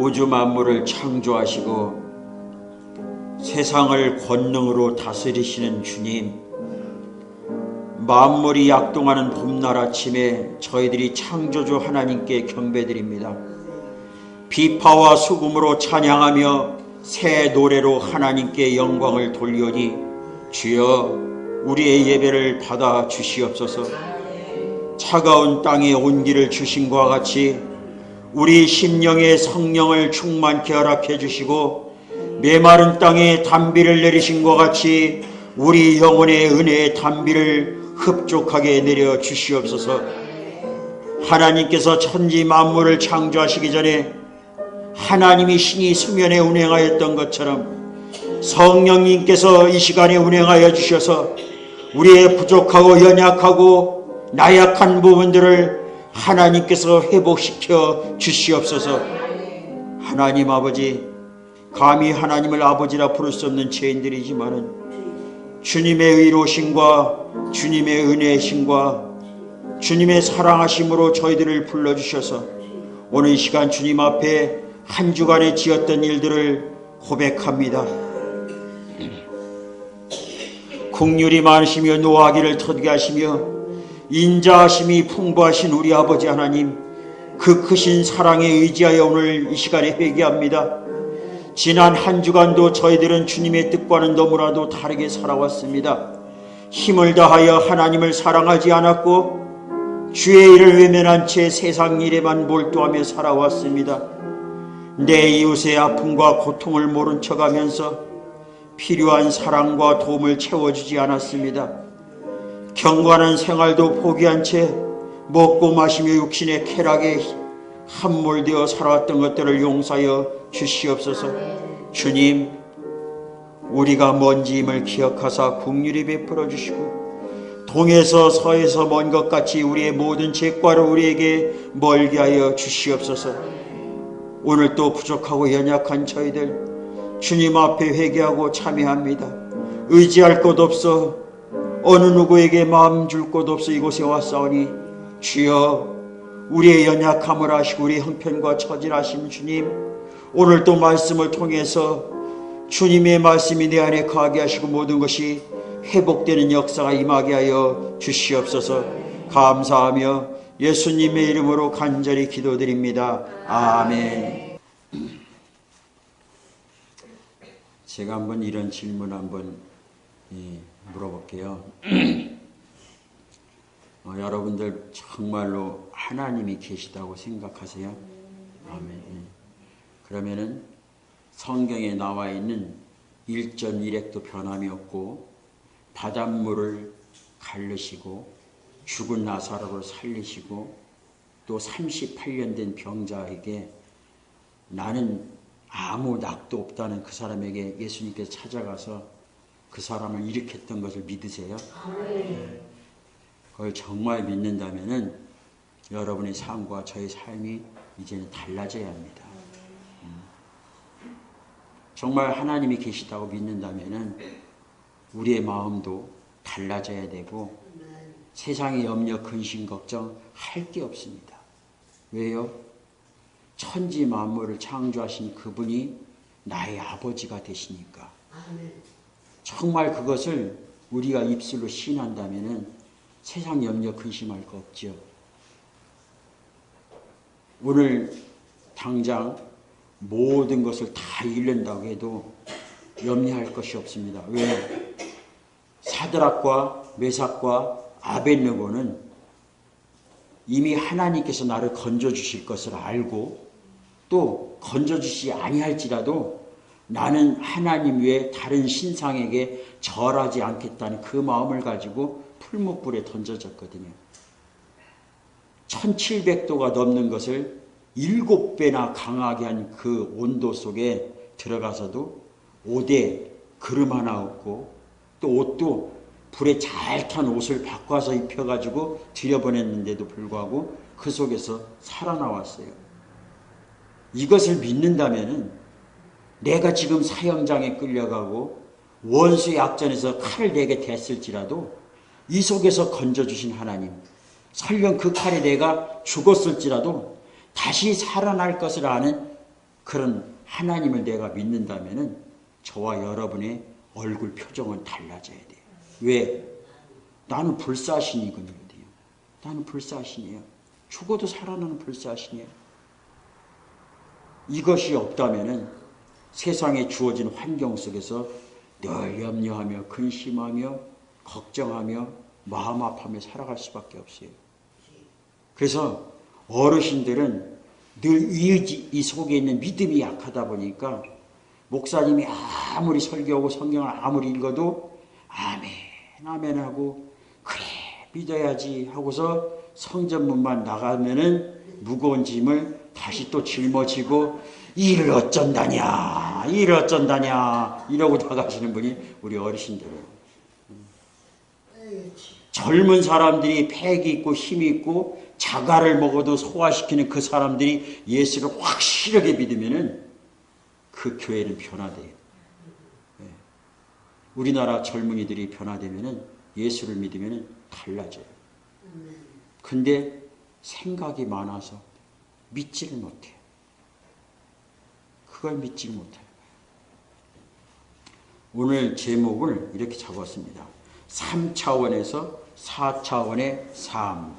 우주 만물을 창조하시고 세상을 권능으로 다스리시는 주님, 만물이 약동하는 봄날 아침에 저희들이 창조주 하나님께 경배드립니다. 비파와 수금으로 찬양하며 새 노래로 하나님께 영광을 돌리오니 주여 우리의 예배를 받아 주시옵소서. 차가운 땅에 온기를 주신 것과 같이 우리 심령의 성령을 충만케 허락해 주시고 메마른 땅에 단비를 내리신 것 같이 우리 영혼의 은혜의 단비를 흡족하게 내려 주시옵소서. 하나님께서 천지 만물을 창조하시기 전에 하나님이 신이 수면에 운행하였던 것처럼 성령님께서 이 시간에 운행하여 주셔서 우리의 부족하고 연약하고 나약한 부분들을 하나님께서 회복시켜 주시옵소서. 하나님 아버지, 감히 하나님을 아버지라 부를 수 없는 죄인들이지만은 주님의 의로심과 주님의 은혜심과 주님의 사랑하심으로 저희들을 불러주셔서 오늘 이 시간 주님 앞에 한 주간에 지었던 일들을 고백합니다. 긍휼이 많으시며 노하기를 터득게 하시며 인자하심이 풍부하신 우리 아버지 하나님, 그 크신 사랑에 의지하여 오늘 이 시간에 회개합니다. 지난 한 주간도 저희들은 주님의 뜻과는 너무나도 다르게 살아왔습니다. 힘을 다하여 하나님을 사랑하지 않았고 주의 일을 외면한 채 세상 일에만 몰두하며 살아왔습니다. 내 이웃의 아픔과 고통을 모른 척하면서 필요한 사랑과 도움을 채워주지 않았습니다. 경건한 생활도 포기한 채 먹고 마시며 육신의 쾌락에 함몰되어 살아왔던 것들을 용서하여 주시옵소서. 주님, 우리가 먼지임을 기억하사 긍휼히 베풀어 주시고 동에서 서에서 먼 것 같이 우리의 모든 죄과를 우리에게 멀게 하여 주시옵소서. 오늘 또 부족하고 연약한 저희들 주님 앞에 회개하고 참회합니다. 의지할 곳 없어 어느 누구에게 마음 줄 곳 없어 이곳에 왔사오니 주여, 우리의 연약함을 아시고 우리의 형편과 처지를 아신 주님, 오늘 또 말씀을 통해서 주님의 말씀이 내 안에 거하게 하시고 모든 것이 회복되는 역사가 임하게 하여 주시옵소서. 감사하며 예수님의 이름으로 간절히 기도드립니다. 아멘. 제가 한번 이런 질문 한번 물어볼게요. 여러분들 정말로 하나님이 계시다고 생각하세요? 아멘. 그러면은 성경에 나와 있는 일전일액도 변함이 없고 바닷물을 가르시고 죽은 나사로를 살리시고 또 38년 된 병자에게 나는 아무 낙도 없다는 그 사람에게 예수님께서 찾아가서 그 사람을 일으켰던 것을 믿으세요? 그걸 정말 믿는다면은 여러분의 삶과 저의 삶이 이제는 달라져야 합니다. 정말 하나님이 계시다고 믿는다면은 우리의 마음도 달라져야 되고 세상의 염려, 근심, 걱정 할 게 없습니다. 왜요? 천지 만물을 창조하신 그분이 나의 아버지가 되시니까. 정말 그것을 우리가 입술로 시인한다면은 세상 염려, 근심할 거 없죠. 오늘 당장 모든 것을 다 잃는다고 해도 염려할 것이 없습니다. 왜? 사드락과 메삭과 아벳느고는 이미 하나님께서 나를 건져주실 것을 알고 또 건져주시지 아니할지라도 나는 하나님 외에 다른 신상에게 절하지 않겠다는 그 마음을 가지고 풀무불에 던져졌거든요. 1700도가 넘는 것을 7배나 강하게 한 그 온도 속에 들어가서도 옷에 그름 하나 없고 또 옷도 불에 잘 탄 옷을 바꿔서 입혀가지고 들여보냈는데도 불구하고 그 속에서 살아나왔어요. 이것을 믿는다면은 내가 지금 사형장에 끌려가고 원수의 악전에서 칼을 내게 댔을지라도 이 속에서 건져주신 하나님, 설령 그 칼에 내가 죽었을지라도 다시 살아날 것을 아는 그런 하나님을 내가 믿는다면은 저와 여러분의 얼굴 표정은 달라져야 돼요. 왜? 나는 불사신이거든요. 나는 불사신이에요. 죽어도 살아나는 불사신이에요. 이것이 없다면은 세상에 주어진 환경 속에서 늘 염려하며 근심하며 걱정하며 마음 아파하며 살아갈 수밖에 없어요. 그래서 어르신들은 늘 이 속에 있는 믿음이 약하다 보니까 목사님이 아무리 설교하고 성경을 아무리 읽어도 아멘 아멘 하고 그래 믿어야지 하고서 성전문만 나가면은 무거운 짐을 다시 또 짊어지고 일을 어쩐다냐 이러고 나가시는 분이 우리 어르신들이에요. 젊은 사람들이 패기 있고 힘이 있고 자가를 먹어도 소화시키는 그 사람들이 예수를 확실하게 믿으면은 그 교회는 변화돼요. 우리나라 젊은이들이 변화되면은 예수를 믿으면은 달라져요. 근데 생각이 많아서 믿지를 못해요. 그걸 믿지를 못해요. 오늘 제목을 이렇게 적었습니다. 3차원에서 4차원의 삶.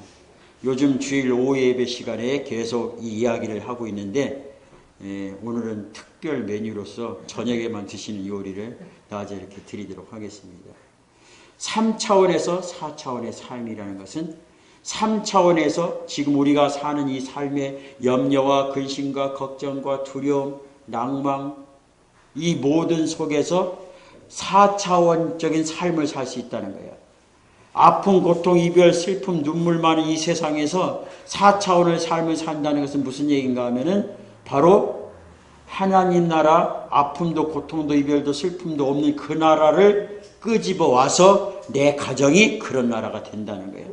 요즘 주일 오후 예배 시간에 계속 이 이야기를 하고 있는데 오늘은 특별 메뉴로서 저녁에만 드시는 요리를 낮에 이렇게 드리도록 하겠습니다. 3차원에서 4차원의 삶이라는 것은 3차원에서 지금 우리가 사는 이 삶의 염려와 근심과 걱정과 두려움, 낭망 이 모든 속에서 4차원적인 삶을 살 수 있다는 거예요. 아픔, 고통, 이별, 슬픔, 눈물 많은 이 세상에서 4차원의 삶을 산다는 것은 무슨 얘기인가 하면은 바로 하나님 나라 아픔도 고통도 이별도 슬픔도 없는 그 나라를 끄집어 와서 내 가정이 그런 나라가 된다는 거예요.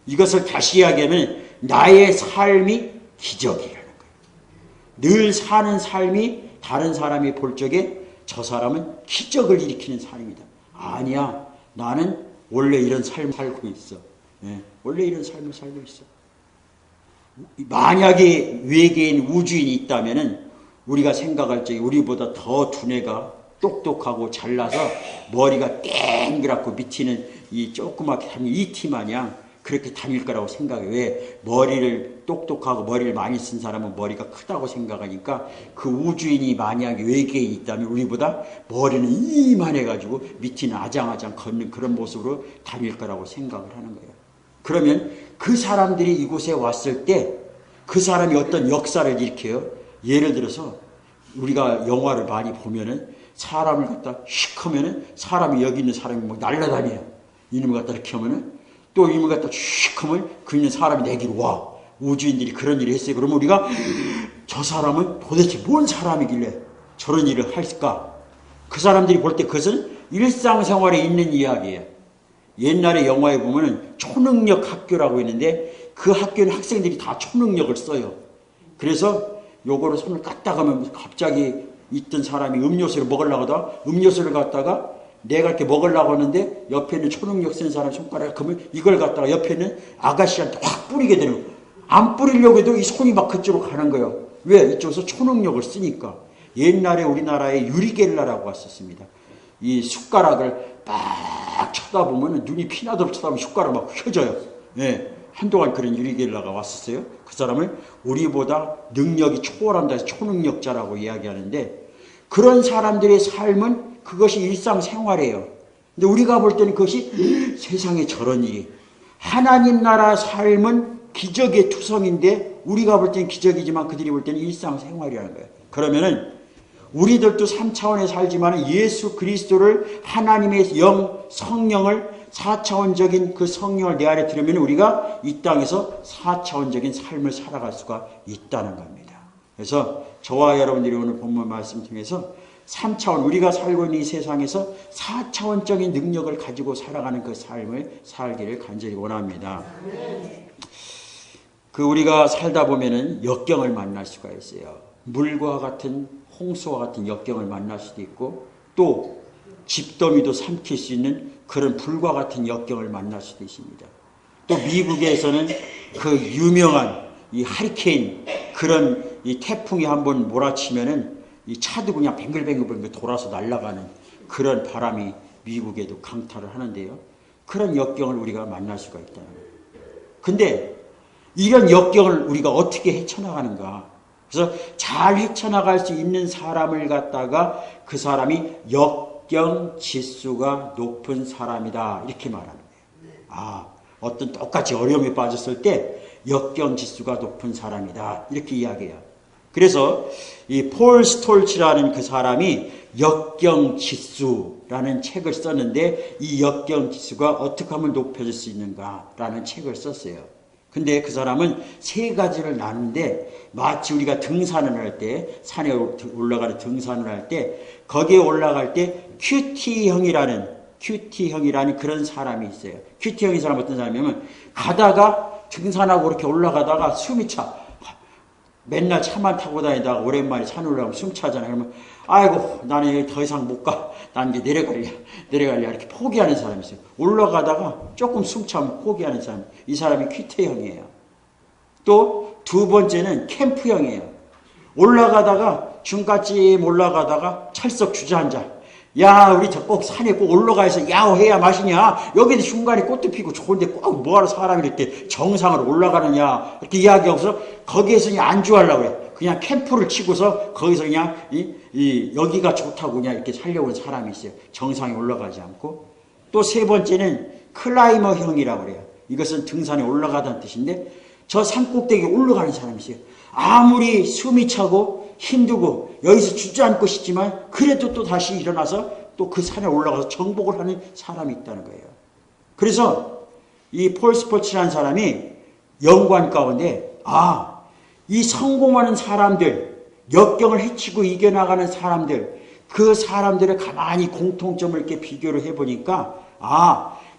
이것을 다시 이야기하면 나의 삶이 기적이라는 거예요. 늘 사는 삶이 다른 사람이 볼 적에 저 사람은 기적을 일으키는 사람이다. 아니야. 나는 원래 이런 삶을 살고 있어. 원래 이런 삶을 살고 있어. 만약에 외계인 우주인이 있다면은 우리가 생각할 적에 우리보다 더 두뇌가 똑똑하고 잘나서 머리가 땡그랗고 밑에는 이 조그맣게 다니는 이티 마냥 그렇게 다닐 거라고 생각해. 왜? 머리를 똑똑하고 머리를 많이 쓴 사람은 머리가 크다고 생각하니까 그 우주인이 만약에 외계인이 있다면 우리보다 머리는 이만해가지고 밑에는 아장아장 걷는 그런 모습으로 다닐 거라고 생각을 하는 거예요. 그러면 그 사람들이 이곳에 왔을 때 그 사람이 어떤 역사를 일으켜요. 예를 들어서 우리가 영화를 많이 보면은 사람을 갖다 휙 하면은 사람이 여기 있는 사람이 막 날아다녀요. 이놈을 갖다 이렇게 하면은 또 이놈을 갖다 휙 하면 그 있는 사람이 내기로 와. 우주인들이 그런 일을 했어요. 그러면 우리가 저 사람은 도대체 뭔 사람이길래 저런 일을 할까? 그 사람들이 볼 때 그것은 일상생활에 있는 이야기예요. 옛날에 영화에 보면은 초능력 학교라고 있는데 그 학교는 학생들이 다 초능력을 써요. 그래서 요거를 손을 까딱 하면 갑자기 있던 사람이 음료수를 먹으려고 하다가 음료수를 갖다가 내가 이렇게 먹으려고 하는데 옆에 있는 초능력 쓴 사람 손가락을 그러면 이걸 갖다가 옆에 있는 아가씨한테 확 뿌리게 되는 거예요. 안 뿌리려고 해도 이 손이 막 그쪽으로 가는 거예요. 왜? 이쪽에서 초능력을 쓰니까. 옛날에 우리나라에 유리겔라라고 왔었습니다. 이 숟가락을 딱 쳐다보면 눈이 피나도록 쳐다보면 숟가락 막 휘어져요. 네. 한동안 그런 유리겔라가 왔었어요. 그 사람을 우리보다 능력이 초월한다 해서 초능력자라고 이야기하는데 그런 사람들의 삶은 그것이 일상생활이에요. 근데 우리가 볼 때는 그것이 세상에 저런 일이 하나님 나라 삶은 기적의 투성인데 우리가 볼 때는 기적이지만 그들이 볼 때는 일상생활이라는 거예요. 그러면은 우리들도 3차원에 살지만 예수 그리스도를 하나님의 영 성령을 4차원적인 그 성령을 내 안에 들으면 우리가 이 땅에서 4차원적인 삶을 살아갈 수가 있다는 겁니다. 그래서 저와 여러분들이 오늘 본문 말씀 통해서 3차원 우리가 살고 있는 이 세상에서 4차원적인 능력을 가지고 살아가는 그 삶을 살기를 간절히 원합니다. 그 우리가 살다 보면은 역경을 만날 수가 있어요. 물과 같은 홍수와 같은 역경을 만날 수도 있고 또 집더미도 삼킬 수 있는 그런 불과 같은 역경을 만날 수도 있습니다. 또 미국에서는 그 유명한 이 하리케인 그런 이 태풍이 한번 몰아치면은 이 차도 그냥 뱅글뱅글 돌아서 날아가는 그런 바람이 미국에도 강타를 하는데요. 그런 역경을 우리가 만날 수가 있다는 거예요. 근데 이런 역경을 우리가 어떻게 헤쳐나가는가? 그래서 잘 헤쳐나갈 수 있는 사람을 갖다가 그 사람이 역경 지수가 높은 사람이다. 이렇게 말하는 거예요. 어떤 똑같이 어려움에 빠졌을 때 역경 지수가 높은 사람이다. 이렇게 이야기해요. 그래서 이 폴 스톨츠라는 그 사람이 역경 지수라는 책을 썼는데 이 역경 지수가 어떻게 하면 높여질 수 있는가라는 책을 썼어요. 근데 그 사람은 세 가지를 나누는데 마치 우리가 등산을 할 때 산에 올라가는 등산을 할 때 거기에 올라갈 때 큐티형이라는 그런 사람이 있어요. 큐티형이 사람 어떤 사람이냐면 가다가 등산하고 그렇게 올라가다가 숨이 차. 맨날 차만 타고 다니다가 오랜만에 산 올라가면 숨 차잖아요. 그러면 아이고 나는 더 이상 못 가. 난 이제 내려갈래 이렇게 포기하는 사람이 있어요. 올라가다가 조금 숨 차면 포기하는 사람. 이 사람이 퀴트형이에요. 또 두 번째는 캠프형이에요. 올라가다가 중간쯤 올라가다가 찰썩 주저앉아. 야 우리 저 꼭 산에 꼭 올라가서 야호해야 마시냐. 여기도 중간에 꽃도 피고 좋은데 꼭 뭐하러 사람이 이렇게 정상으로 올라가느냐. 이렇게 이야기하고서 거기에서 그냥 안주하려고 해. 그냥 캠프를 치고서 거기서 그냥 여기가 좋다고 그냥 이렇게 살려고 하는 사람이 있어요. 정상에 올라가지 않고. 또 세 번째는 클라이머형이라고 그래요. 이것은 등산에 올라가다는 뜻인데 저 산꼭대기에 올라가는 사람이 있어요. 아무리 숨이 차고 힘들고 여기서 주저앉고 싶지만 그래도 또 다시 일어나서 또 그 산에 올라가서 정복을 하는 사람이 있다는 거예요. 그래서 이 폴 스톨츠라는 사람이 연구한 가운데 이 성공하는 사람들, 역경을 헤치고 이겨나가는 사람들, 그 사람들의 가만히 공통점을 이렇게 비교를 해보니까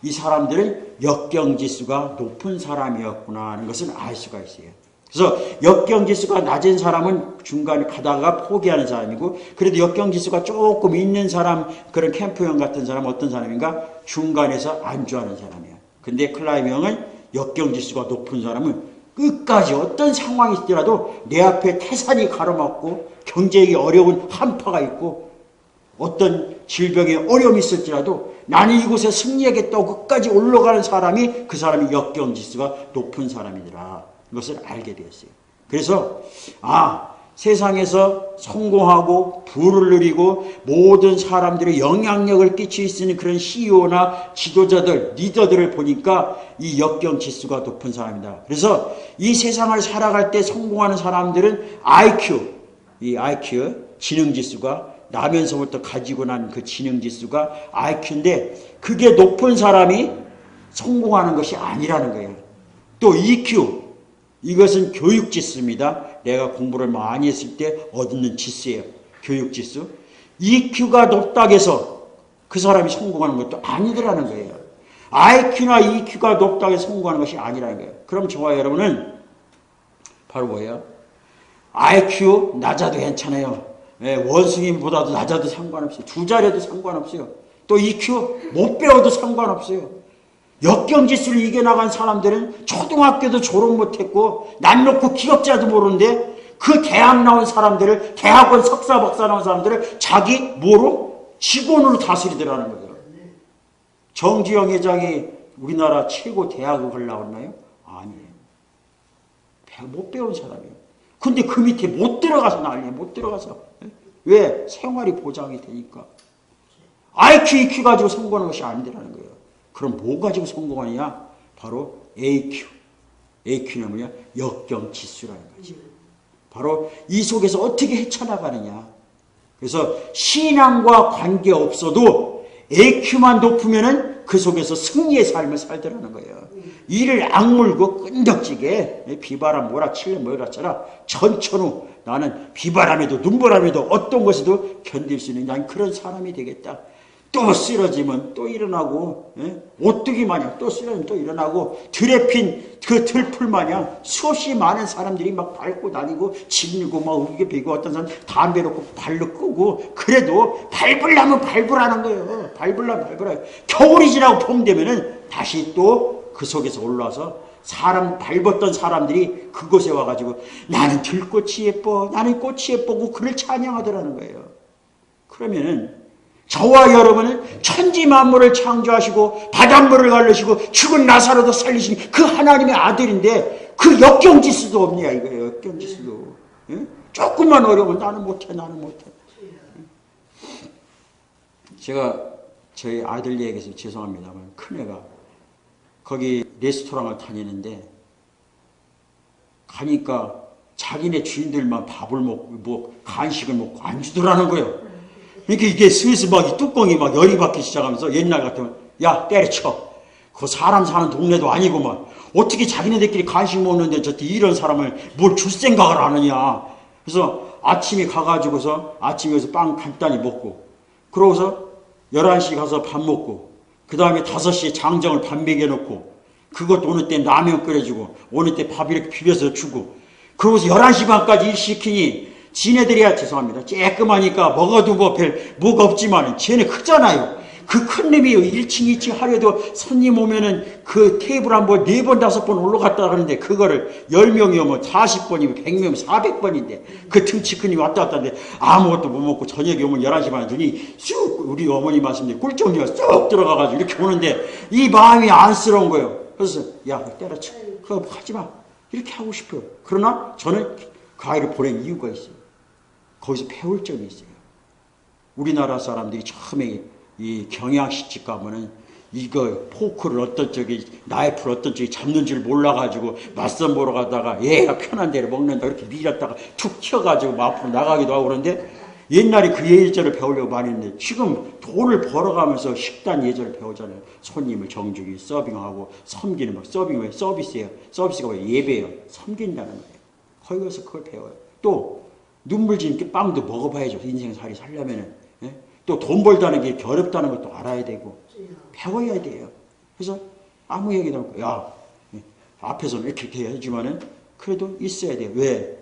이 사람들은 역경지수가 높은 사람이었구나 하는 것을 알 수가 있어요. 그래서 역경지수가 낮은 사람은 중간에 가다가 포기하는 사람이고 그래도 역경지수가 조금 있는 사람, 그런 캠프형 같은 사람은 어떤 사람인가? 중간에서 안주하는 사람이야. 근데 클라이머형은 역경지수가 높은 사람은 끝까지 어떤 상황이 있더라도 내 앞에 태산이 가로막고 경제에 어려운 한파가 있고 어떤 질병에 어려움이 있을지라도 나는 이곳에 승리하겠다고 끝까지 올라가는 사람이 그 사람이 역경지수가 높은 사람이더라. 이것을 알게 되었어요. 그래서 세상에서 성공하고 부를 누리고 모든 사람들의 영향력을 끼칠 수 있는 그런 CEO나 지도자들, 리더들을 보니까 이 역경지수가 높은 사람이다. 그래서 이 세상을 살아갈 때 성공하는 사람들은 IQ, 지능지수가 나면서부터 가지고 난 그 지능지수가 IQ인데 그게 높은 사람이 성공하는 것이 아니라는 거예요. 또 EQ, 이것은 교육지수입니다. 내가 공부를 많이 했을 때 얻는 지수예요. 교육지수. EQ가 높다고 해서 그 사람이 성공하는 것도 아니더라는 거예요. IQ나 EQ가 높다고 해서 성공하는 것이 아니라는 거예요. 그럼 저와 여러분은 바로 뭐예요? IQ 낮아도 괜찮아요. 원숭이보다도 낮아도 상관없어요. 두 자리도 상관없어요. 또 EQ 못 배워도 상관없어요. 역경지수를 이겨나간 사람들은 초등학교도 졸업 못했고 남 놓고 기억자도 모르는데 그 대학 나온 사람들을, 대학원 석사 박사 나온 사람들을 자기 뭐로? 직원으로 다스리더라는 거예요. 정주영 회장이 우리나라 최고 대학을 나왔나요? 아니에요. 못 배운 사람이에요. 근데 그 밑에 못 들어가서 난리예요. 못 들어가서. 왜? 생활이 보장이 되니까. IQ, EQ 가지고 성공하는 것이 아니라는 거예요. 그럼 뭐 가지고 성공하느냐? 바로 AQ. AQ는 뭐냐? 역경지수라는 거지. 바로 이 속에서 어떻게 헤쳐나가느냐. 그래서 신앙과 관계없어도 AQ만 높으면은 그 속에서 승리의 삶을 살더라는 거예요. 이를 악물고 끈덕지게 비바람 몰아치려 몰아쳐라. 천천후 나는 비바람에도 눈보람에도 어떤 것에도 견딜 수 있는 난 그런 사람이 되겠다. 또 쓰러지면 또 일어나고, 오뚜기 마냥 또 쓰러지면 또 일어나고, 들에 핀 그 들풀 마냥 수없이 많은 사람들이 막 밟고 다니고, 질리고 막 우기게 베고 어떤 사람 담배 놓고 발로 끄고, 그래도 밟으려면 밟으라는 거예요. 밟으려면 밟으라. 겨울이 지나고 봄 되면은 다시 또 그 속에서 올라와서 사람 밟았던 사람들이 그곳에 와가지고 나는 들꽃이 예뻐, 나는 꽃이 예쁘고 그를 찬양하더라는 거예요. 그러면은 저와 여러분은 천지 만물을 창조하시고 바닷물을 가르시고 죽은 나사로도 살리신 그 하나님의 아들인데 그 역경지수도 없냐 이거예요. 역경지수도. 예? 조금만 어려우면 나는 못해, 나는 못해. 제가 저희 아들 얘기해서 죄송합니다만 큰애가 거기 레스토랑을 다니는데 가니까 자기네 주인들만 밥을 먹고 뭐 간식을 먹고 안 주더라는 거예요. 그러니까 이게 슬슬 막 이 뚜껑이 막 열이 받기 시작하면서 옛날 같으면 야 때려쳐. 그 사람 사는 동네도 아니고만 어떻게 자기네들끼리 간식 먹는데 저때 이런 사람을 뭘 줄 생각을 하느냐. 그래서 아침에 가가지고서 아침에 여기서 빵 간단히 먹고 그러고서 11시 가서 밥 먹고 그 다음에 5시에 장정을 밥 먹여놓고 그것도 어느 때 라면 끓여주고 어느 때 밥 이렇게 비벼서 주고 그러고서 11시 반까지 일 시키니 지네들이야 죄송합니다. 쬐끔하니까 먹어도 뭐 별 뭐가 없지만 쟤네 크잖아요. 그 큰 놈이 1층 2층 하려도 손님 오면은 그 테이블 한 번 4번 5번 올라갔다 가는데 그거를 10명이 오면 40번이면 100명 400번인데 그 등치 큰 놈이 왔다 갔다 하는데 아무것도 못 먹고 저녁에 오면 11시 반에 눈이 쑥 우리 어머니 말씀대로 꿀정리가 쑥 들어가가지고 이렇게 오는데 이 마음이 안쓰러운 거예요. 그래서 야 때려쳐. 그거 하지마. 이렇게 하고 싶어요. 그러나 저는 그 아이를 보낸 이유가 있어요. 거기서 배울 점이 있어요. 우리나라 사람들이 처음에 이 경양식집 가면은 이거 포크를 어떤 쪽이 나이프를 어떤 쪽이 잡는 줄 몰라가지고 맞선 보러 가다가 얘가 편한 대로 먹는다 이렇게 밀었다가 툭 튀어가지고 막 앞으로 나가기도 하고 그러는데 옛날에 그 예절을 배우려고 많이 했는데 지금 돈을 벌어가면서 식단 예절을 배우잖아요. 손님을 정중히 서빙하고 섬기는 막 서빙 왜 서비스예요. 서비스가 왜 예배예요. 섬긴다는 거예요. 거기 가서 그걸 배워요. 또 눈물 지는 빵도 먹어봐야죠. 인생살이 살려면은. 예? 또 돈 벌다는 게 어렵다는 것도 알아야 되고 배워야 돼요. 그래서 아무 얘기도 없고 야 앞에서는 이렇게 해야지만은 그래도 있어야 돼요. 왜?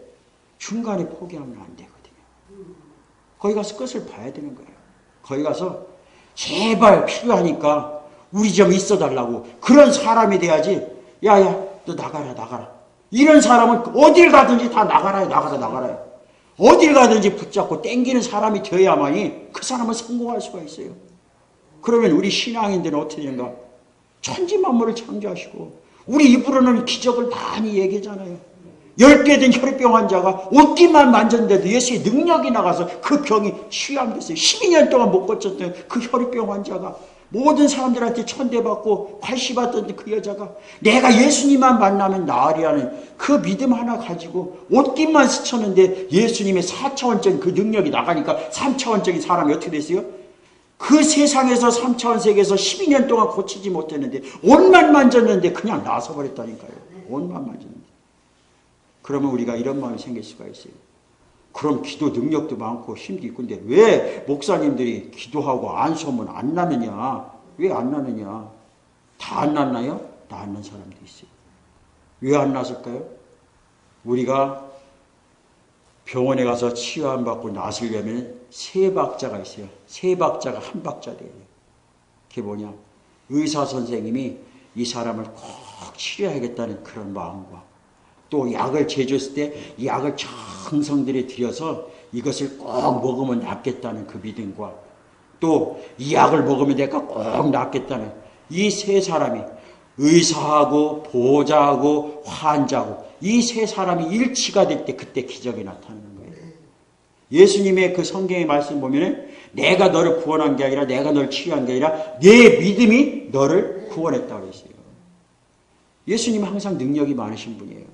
중간에 포기하면 안 되거든요. 거기 가서 끝을 봐야 되는 거예요. 거기 가서 제발 필요하니까 우리 좀 있어달라고 그런 사람이 돼야지. 야야 너 나가라. 이런 사람은 어딜 가든지 다 나가라. 어딜 가든지 붙잡고 땡기는 사람이 되어야만이 그 사람은 성공할 수가 있어요. 그러면 우리 신앙인들은 어떻게 되는가? 천지 만물을 창조하시고 우리 입으로는 기적을 많이 얘기하잖아요. 10개 된 혈병 환자가 옷깃만 만졌는데도 예수의 능력이 나가서 그 병이 치유함됐어요. 12년 동안 못 고쳤던 그 혈병 환자가 모든 사람들한테 천대받고 관시받던 그 여자가 내가 예수님만 만나면 나으리라는 그 믿음 하나 가지고 옷깃만 스쳤는데 예수님의 4차원적인 그 능력이 나가니까 3차원적인 사람이 어떻게 됐어요? 그 세상에서 3차원 세계에서 12년 동안 고치지 못했는데 옷만 만졌는데 그냥 나서버렸다니까요. 옷만 만졌는데. 그러면 우리가 이런 마음이 생길 수가 있어요. 그럼 기도 능력도 많고 힘도 있고 근데 왜 목사님들이 기도하고 안수하면 안 나느냐? 왜 안 나느냐? 다 안 났나요? 다 안 난 사람도 있어요. 왜 안 났을까요? 우리가 병원에 가서 치유 안 받고 나으려면 3박자가 있어요. 3박자가 1박자 돼요. 그게 뭐냐? 의사 선생님이 이 사람을 꼭 치료해야겠다는 그런 마음과 또 약을 제조했을 때 이 약을 정성들이 들여서 이것을 꼭 먹으면 낫겠다는 그 믿음과 또 이 약을 먹으면 내가 꼭 낫겠다는 이 3사람이 의사하고 보호자하고 환자하고 이 3사람이 일치가 될 때 그때 기적이 나타나는 거예요. 예수님의 그 성경의 말씀 보면은 내가 너를 구원한 게 아니라 내가 너를 치유한 게 아니라 내 믿음이 너를 구원했다고 그랬어요. 예수님은 항상 능력이 많으신 분이에요.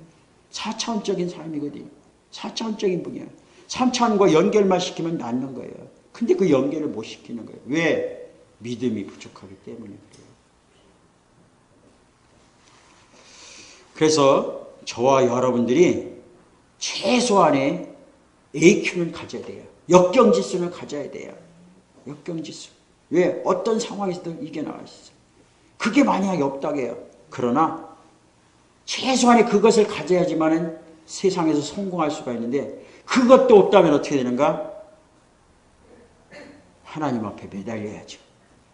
4차원적인 삶이거든요. 4차원적인 분이에요. 3차원과 연결만 시키면 낫는 거예요. 근데 그 연결을 못 시키는 거예요. 왜? 믿음이 부족하기 때문에 그래요. 그래서 저와 여러분들이 최소한의 AQ는 가져야 돼요. 역경지수는 가져야 돼요. 역경지수. 왜? 어떤 상황에서도 이겨나갈 수 있어요. 그게 만약에 없다고 해요. 그러나 최소한의 그것을 가져야지만은 세상에서 성공할 수가 있는데 그것도 없다면 어떻게 되는가? 하나님 앞에 매달려야죠.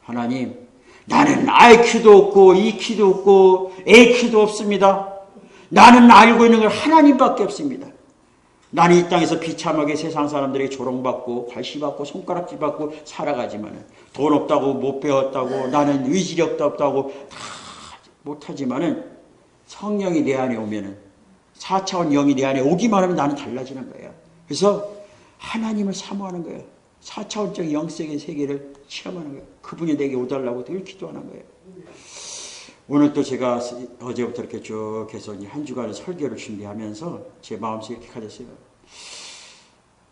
하나님, 나는 IQ도 없고 EQ도 없고 AQ도 없습니다. 나는 알고 있는 건 하나님밖에 없습니다. 나는 이 땅에서 비참하게 세상 사람들에게 조롱받고 괄시받고 손가락질받고 살아가지만 돈 없다고 못 배웠다고 나는 의지력도 없다고 다 못하지만은 성령이 내 안에 오면은 4차원 영이 내 안에 오기만 하면 나는 달라지는 거예요. 그래서 하나님을 사모하는 거예요. 4차원적 영적인 세계를 체험하는 거예요. 그분이 내게 오달라고 늘 기도하는 거예요. 오늘 또 제가 어제부터 이렇게 쭉 해서 한 주간의 설교를 준비하면서 제 마음속에 이렇게 가졌어요.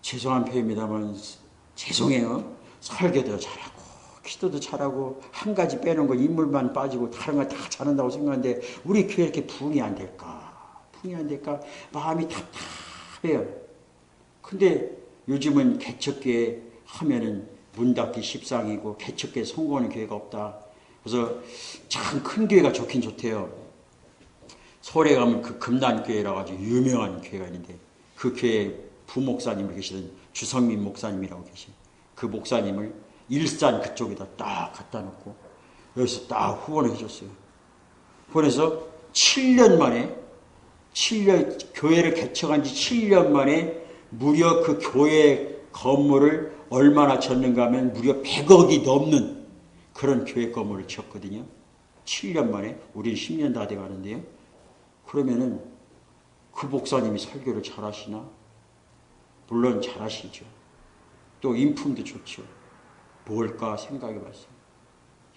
죄송한 표현입니다만 죄송해요. 설교도 잘하고 기도도 잘하고 한 가지 빼놓은 거 인물만 빠지고 다른 거 다 잘한다고 생각하는데 우리 교회 이렇게 부흥이 안 될까? 부흥이 안 될까? 마음이 답답해요. 근데 요즘은 개척교회 하면은 문 닫기 십상이고 개척교회 성공하는 교회가 없다. 그래서 참 큰 교회가 좋긴 좋대요. 서울에 가면 그 금단교회라고 아주 유명한 교회가 있는데 그 교회 부목사님을 계시던 주성민 목사님이라고 계신 그 목사님을 일산 그쪽에다 딱 갖다 놓고 여기서 딱 후원을 해줬어요. 후원해서 7년 만에 교회를 개척한 지 7년 만에 무려 그 교회 건물을 얼마나 졌는가 하면 무려 100억이 넘는 그런 교회 건물을 지었거든요. 7년 만에. 우리는 10년 다 돼가는데요. 그러면은 그 목사님이 설교를 잘하시나? 물론 잘하시죠. 또 인품도 좋죠. 뭘까 생각해 봤어요.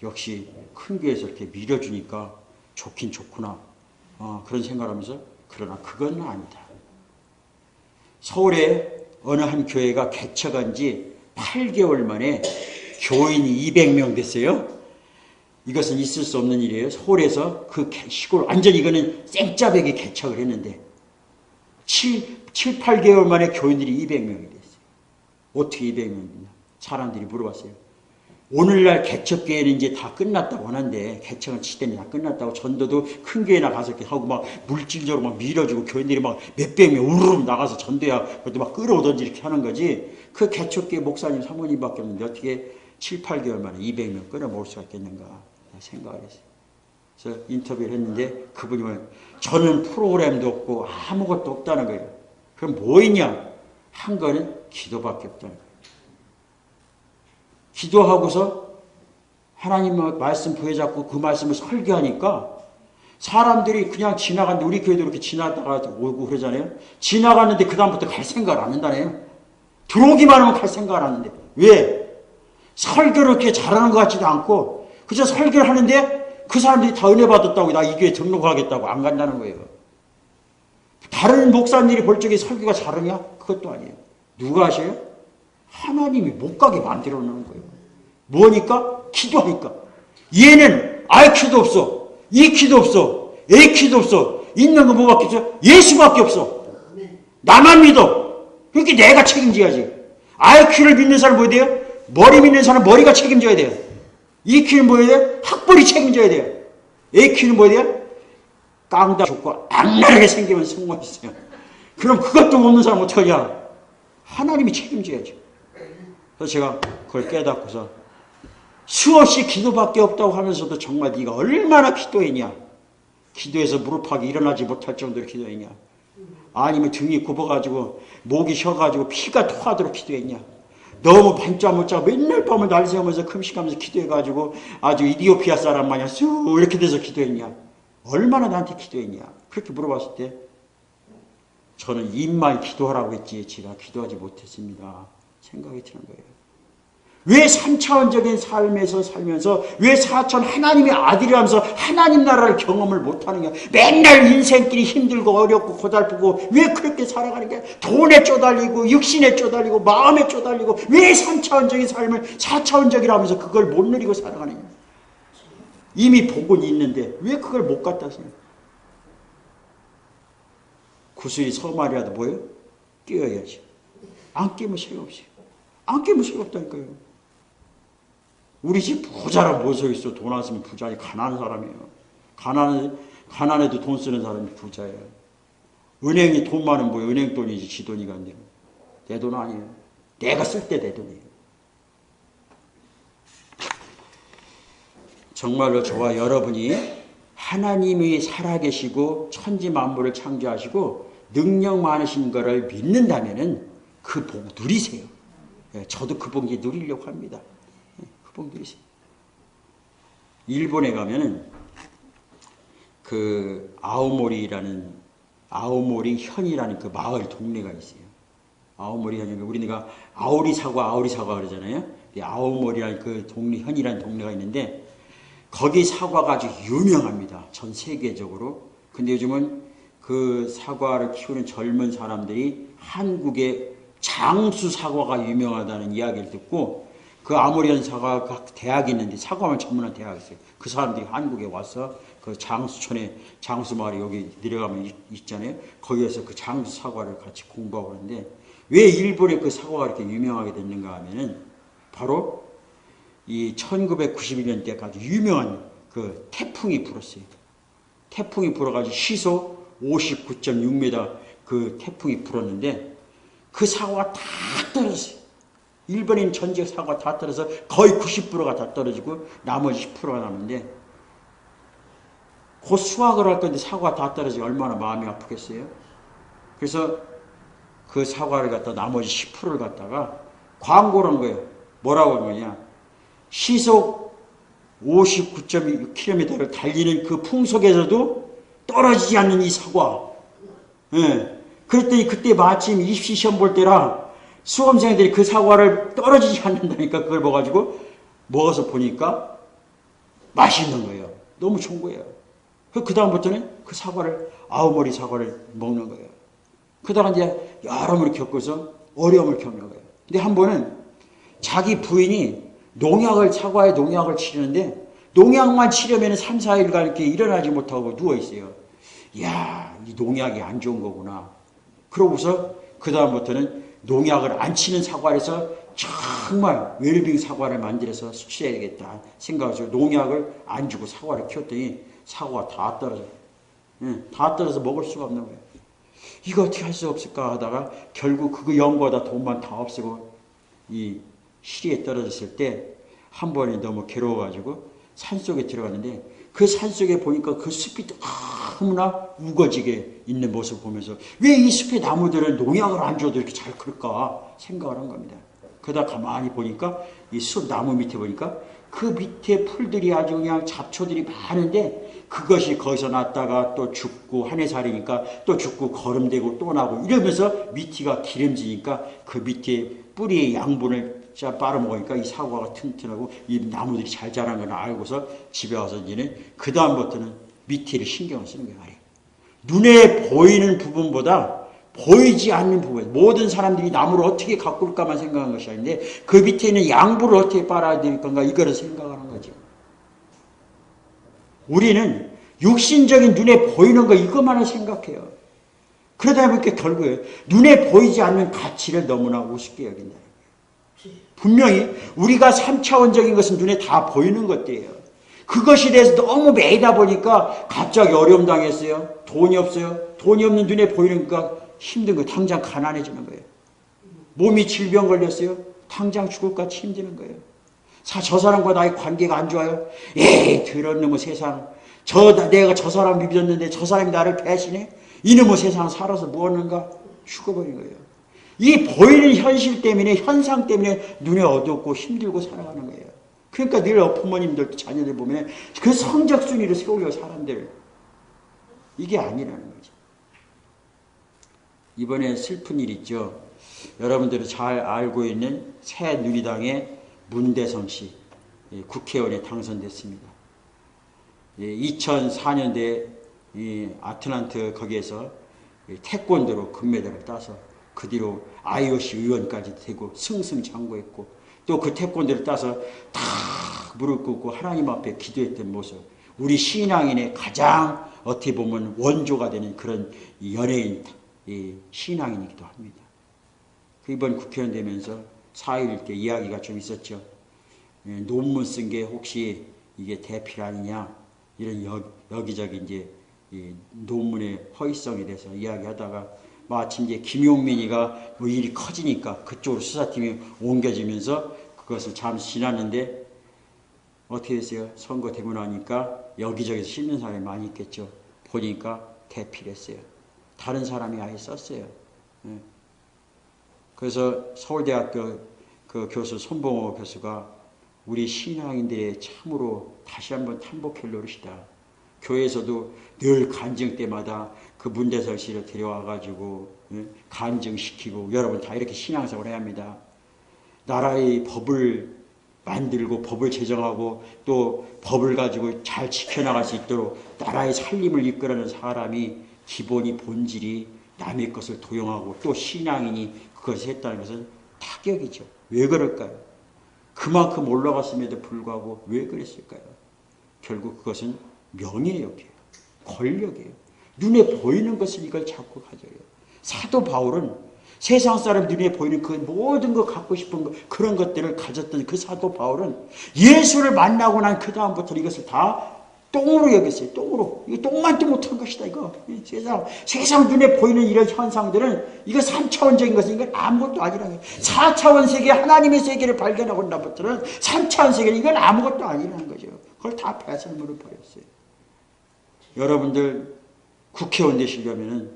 역시 큰 교회에서 이렇게 밀어주니까 좋긴 좋구나. 그런 생각을 하면서 그러나 그건 아니다. 서울에 어느 한 교회가 개척한 지 8개월 만에 교인이 200명 됐어요. 이것은 있을 수 없는 일이에요. 서울에서 그 시골 완전히 이거는 생짜배기 개척을 했는데 7, 8개월 만에 교인들이 200명이 됐어요. 어떻게 200명이냐. 사람들이 물어봤어요. 오늘날 개척교회는 이제 다 끝났다고 하는데 개척은 시대는 다 끝났다고 전도도 큰 교회나 가서 이렇게 하고 막 물질적으로 막 밀어주고 교인들이 막 몇백 명 우르르 나가서 전도야 그것도 막 끌어오던지 이렇게 하는 거지 그 개척교회 목사님 사모님밖에 없는데 어떻게 7, 8개월 만에 200명 끌어모을 수가 있겠는가 생각을 했어요. 그래서 인터뷰를 했는데 그분이 뭐예요? 저는 프로그램도 없고 아무것도 없다는 거예요. 그럼 뭐 있냐? 한 거는 기도밖에 없다는 거예요. 기도하고서 하나님 말씀 부여잡고 그 말씀을 설교하니까 사람들이 그냥 지나갔는데 우리 교회도 이렇게 지나다가 오고 그러잖아요. 지나갔는데 그 다음부터 갈 생각을 안 한다네요. 들어오기만 하면 갈 생각을 안 하는데 왜? 설교를 이렇게 잘하는 것 같지도 않고 그저 설교를 하는데 그 사람들이 다 은혜 받았다고 나 이 교회 등록하겠다고 안 간다는 거예요. 다른 목사님들이 볼 적에 설교가 잘하냐? 그것도 아니에요. 누가 하셔요? 하나님이 못 가게 만들어 놓는 거예요. 뭐니까? 기도하니까. 얘는 IQ도 없어. EQ도 없어. AQ도 없어. 있는 거 뭐밖에 없어? 예수밖에 없어. 나만 믿어. 그러니까 내가 책임져야지. IQ를 믿는 사람 뭐 돼요? 머리 믿는 사람 머리가 책임져야 돼요. EQ는 뭐야 돼요? 학벌이 책임져야 돼요. AQ는 뭐야 돼요? 깡다 좋고 악랄하게 생기면 성공했어요. 그럼 그것도 없는 사람 어떡하냐? 하나님이 책임져야죠. 그래서 제가 그걸 깨닫고서 수없이 기도밖에 없다고 하면서도 정말 네가 얼마나 기도했냐. 기도해서 무릎하기 일어나지 못할 정도로 기도했냐. 아니면 등이 굽어가지고 목이 쉬어가지고 피가 토하도록 기도했냐. 너무 반짝 못 자고 맨날 밤을 날새우면서 금식하면서 기도해가지고 아주 이디오피아 사람 마냥 쑥 이렇게 돼서 기도했냐. 얼마나 나한테 기도했냐. 그렇게 물어봤을 때 저는 입만 기도하라고 했지 제가 기도하지 못했습니다. 생각이 드는 거예요. 왜 3차원적인 삶에서 살면서 왜 4차원 하나님의 아들이라면서 하나님 나라를 경험을 못하느냐. 맨날 인생길이 힘들고 어렵고 고달프고 왜 그렇게 살아가는 게 돈에 쪼달리고 육신에 쪼달리고 마음에 쪼달리고 왜 3차원적인 삶을 4차원적이라면서 그걸 못 누리고 살아가느냐. 이미 복은 있는데 왜 그걸 못 갖다 쓰냐. 구슬이 서말이라도 뭐예요? 끼워야지. 안 끼면 소용없어요. 안 끼면 소용없다니까요. 우리 집 부자라 뭐 서 있어. 돈 안 쓰면 부자니 가난한 사람이에요. 가난해도 돈 쓰는 사람이 부자예요. 은행이 돈 많으면 뭐예요? 은행 돈이지 지 돈이가 안 돼요. 내 돈 아니에요. 내가 쓸 때 내 돈이에요. 정말로 저와 여러분이 하나님이 살아계시고 천지 만물을 창조하시고 능력 많으신 것을 믿는다면은 그 복 누리세요. 저도 그 복 누리려고 합니다. 그 복 누리세요. 일본에 가면은 그 아오모리 현이라는 그 마을 동네가 있어요. 아오모리 현이 우리가 아오리 사과 그러잖아요. 아오모리라는 그 동네 현이라는 동네가 있는데 거기 사과가 아주 유명합니다. 전 세계적으로. 근데 요즘은 그 사과를 키우는 젊은 사람들이 한국의 장수 사과가 유명하다는 이야기를 듣고 그 아모리현 사과 대학이 있는데 사과만 전문한 대학이 있어요. 그 사람들이 한국에 와서 그 장수촌에 장수 마을이 여기 내려가면 있잖아요. 거기에서 그 장수 사과를 같이 공부하고 그러는데 왜 일본의 그 사과가 이렇게 유명하게 됐는가 하면은 바로 이 1991년대까지 아주 유명한 그 태풍이 불었어요. 태풍이 불어가지고 시속 59.6m 그 태풍이 불었는데 그 사과가 다 떨어졌어요. 일본인 전체 사과가 다 떨어져서 거의 90%가 다 떨어지고 나머지 10%가 남는데 곧 수확을 할 건데 사과가 다 떨어지고 얼마나 마음이 아프겠어요. 그래서 그 사과를 갖다 나머지 10%를 갖다가 광고를 한 거예요. 뭐라고 한 거냐. 시속 59.6km를 달리는 그 풍속에서도 떨어지지 않는 이 사과. 예. 그랬더니 그때 마침 입시 시험 볼 때라 수험생들이 그 사과를 떨어지지 않는다니까 그걸 먹어가지고 먹어서 보니까 맛있는 거예요. 너무 좋은 거예요. 그 다음부터는 그 사과를 아오모리 사과를 먹는 거예요. 그러다가 이제 여러모로 겪어서 어려움을 겪는 거예요. 근데 한 번은 자기 부인이 사과에 농약을 치려는데 농약만 치려면 3, 4일간 이렇게 일어나지 못하고 누워있어요. 이야, 이 농약이 안 좋은 거구나. 그러고서 그 다음부터는 농약을 안 치는 사과에서 정말 웰빙 사과를 만들어서 수출해야 되겠다 생각해서 농약을 안 주고 사과를 키웠더니 사과가 다 떨어져요. 다 떨어져서 먹을 수가 없는 거예요. 이거 어떻게 할 수 없을까 하다가 결국 그거 연구하다 돈만 다 없애고 이 시리에 떨어졌을 때 한 번에 너무 괴로워가지고 산속에 들어갔는데 그 산속에 보니까 그 숲이 너무나 우거지게 있는 모습을 보면서 왜 이 숲의 나무들은 농약을 안 줘도 이렇게 잘 클까 생각을 한 겁니다. 그러다 가만히 보니까 이 숲 나무 밑에 보니까 그 밑에 풀들이 아주 그냥 잡초들이 많은데 그것이 거기서 났다가 또 죽고 한 해살이니까 또 죽고 거름되고 또 나고 이러면서 밑이가 기름지니까 그 밑에 뿌리의 양분을 빨아먹으니까 이 사과가 튼튼하고 이 나무들이 잘 자란 걸 알고서 집에 와서 이제는 그 다음부터는 밑에를 신경을 쓰는 거예요. 눈에 보이는 부분보다 보이지 않는 부분, 모든 사람들이 나무를 어떻게 가꿀까만 생각한 것이 아닌데 그 밑에 있는 양분을 어떻게 빨아야 될 건가 이거를 생각하는 거죠. 우리는 육신적인 눈에 보이는 거 이것만을 생각해요. 그러다 보니까 결국에 눈에 보이지 않는 가치를 너무나 우습게 여긴다. 분명히 우리가 3차원적인 것은 눈에 다 보이는 것들이에요. 그것에 대해서 너무 매이다 보니까 갑자기 어려움 당했어요. 돈이 없어요. 돈이 없는 눈에 보이니까 힘든 거예요. 당장 가난해지는 거예요. 몸이 질병 걸렸어요. 당장 죽을 것 같이 힘드는 거예요. 저 사람과 나의 관계가 안 좋아요. 에이, 더러운 놈의 세상. 내가 저 사람 믿었는데 저 사람이 나를 배신해? 이놈의 세상 살아서 무엇는가? 죽어버린 거예요. 이 보이는 현실 때문에, 현상 때문에 눈에 어둡고 힘들고 살아가는 거예요. 그러니까 늘 부모님들, 자녀들 보면 그 성적 순위를 세우려고 사람들. 이게 아니라는 거죠. 이번에 슬픈 일 있죠. 여러분들이 잘 알고 있는 새누리당의 문대성 씨, 국회의원에 당선됐습니다. 2004년도에 아틀란트 거기에서 태권도로 금메달을 따서 그 뒤로 IOC 의원까지 되고 승승장구했고 또 그 태권도를 따서 다 무릎 꿇고 하나님 앞에 기도했던 모습, 우리 신앙인의 가장 어떻게 보면 원조가 되는 그런 연예인, 신앙인이기도 합니다. 이번 국회의원 되면서 4.11 때 이야기가 좀 있었죠. 논문 쓴 게 혹시 이게 대필 아니냐 이런 여기저기 이제 논문의 허위성에 대해서 이야기하다가 마침 이제 김용민이가 뭐 일이 커지니까 그쪽으로 수사팀이 옮겨지면서 그것을 잠시 지났는데 어떻게 됐어요? 선거되고 나니까 여기저기서 씹는 사람이 많이 있겠죠. 보니까 대피했어요. 다른 사람이 아예 썼어요. 그래서 서울대학교 그 교수 손봉호 교수가 우리 신앙인들의 참으로 다시 한번 탐복해 놓으시다. 교회에서도 늘 간증 때마다 그 문대설 씨를 데려와가지고 간증시키고 여러분 다 이렇게 신앙생활을 해야 합니다. 나라의 법을 만들고 법을 제정하고 또 법을 가지고 잘 지켜나갈 수 있도록 나라의 살림을 이끌어내는 사람이 기본이 본질이 남의 것을 도용하고 또 신앙인이 그것을 했다는 것은 타격이죠. 왜 그럴까요? 그만큼 올라갔음에도 불구하고 왜 그랬을까요? 결국 그것은 명예욕이에요. 권력이에요. 눈에 보이는 것을 이걸 자꾸 가져요. 사도 바울은 세상 사람 눈에 보이는 그 모든 거 갖고 싶은 거 그런 것들을 가졌던 그 사도 바울은 예수를 만나고 난 그 다음부터 이것을 다 똥으로 여겼어요. 똥으로. 이거 똥만도 못한 것이다. 이거 세상 눈에 보이는 이런 현상들은 이거 3차원적인 것은 이건 아무것도 아니라는 거예요. 4차원 세계 하나님의 세계를 발견하고 나부터는 3차원 세계는 이건 아무것도 아니라는 거죠. 그걸 다 배설물을 버렸어요. 여러분들 국회의원 되시려면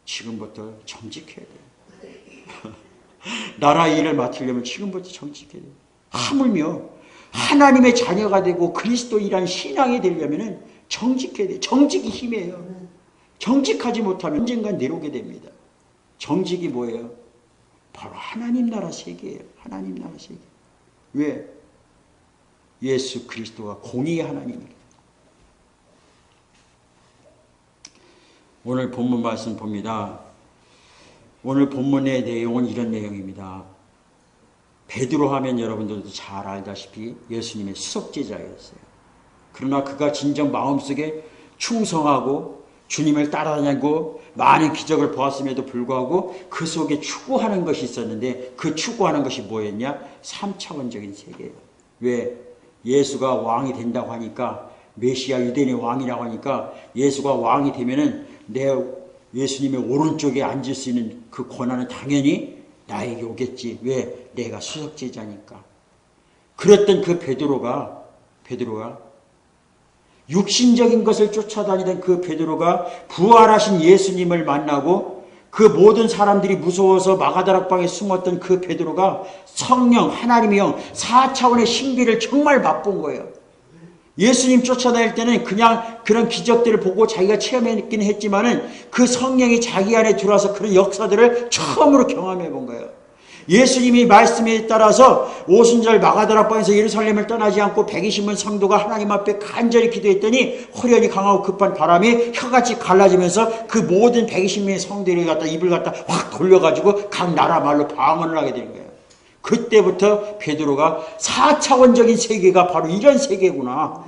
지금부터 정직해야 돼요. 나라 일을 맡으려면 지금부터 정직해야 돼요. 하물며 하나님의 자녀가 되고 그리스도인이란 신앙이 되려면 정직해야 돼요. 정직이 힘이에요. 정직하지 못하면 언젠간 내려오게 됩니다. 정직이 뭐예요? 바로 하나님 나라 세계예요. 하나님 나라 세계. 왜? 예수 그리스도가 공의의 하나님이에요. 오늘 본문 말씀 봅니다. 오늘 본문의 내용은 이런 내용입니다. 베드로 하면 여러분들도 잘 알다시피 예수님의 수석제자였어요. 그러나 그가 진정 마음속에 충성하고 주님을 따라다니고 많은 기적을 보았음에도 불구하고 그 속에 추구하는 것이 있었는데 그 추구하는 것이 뭐였냐? 3차원적인 세계예요. 왜? 예수가 왕이 된다고 하니까 메시아 유대인의 왕이라고 하니까 예수가 왕이 되면은 내 예수님의 오른쪽에 앉을 수 있는 그 권한은 당연히 나에게 오겠지. 왜? 내가 수석제자니까. 그랬던 그 베드로가 육신적인 것을 쫓아다니던 그 베드로가 부활하신 예수님을 만나고 그 모든 사람들이 무서워서 마가다락방에 숨었던 그 베드로가 성령, 하나님의 영, 4차원의 신비를 정말 맛본 거예요. 예수님 쫓아다닐 때는 그냥 그런 기적들을 보고 자기가 체험했긴 했지만은 그 성령이 자기 안에 들어와서 그런 역사들을 처음으로 경험해 본 거예요. 예수님이 말씀에 따라서 오순절 마가다락방에서 예루살렘을 떠나지 않고 120명 성도가 하나님 앞에 간절히 기도했더니 호련히 강하고 급한 바람이 혀같이 갈라지면서 그 모든 120명의 성도들이 갖다 입을 갖다 확 돌려가지고 각 나라 말로 방언을 하게 되는 거예요. 그때부터 베드로가 4차원적인 세계가 바로 이런 세계구나.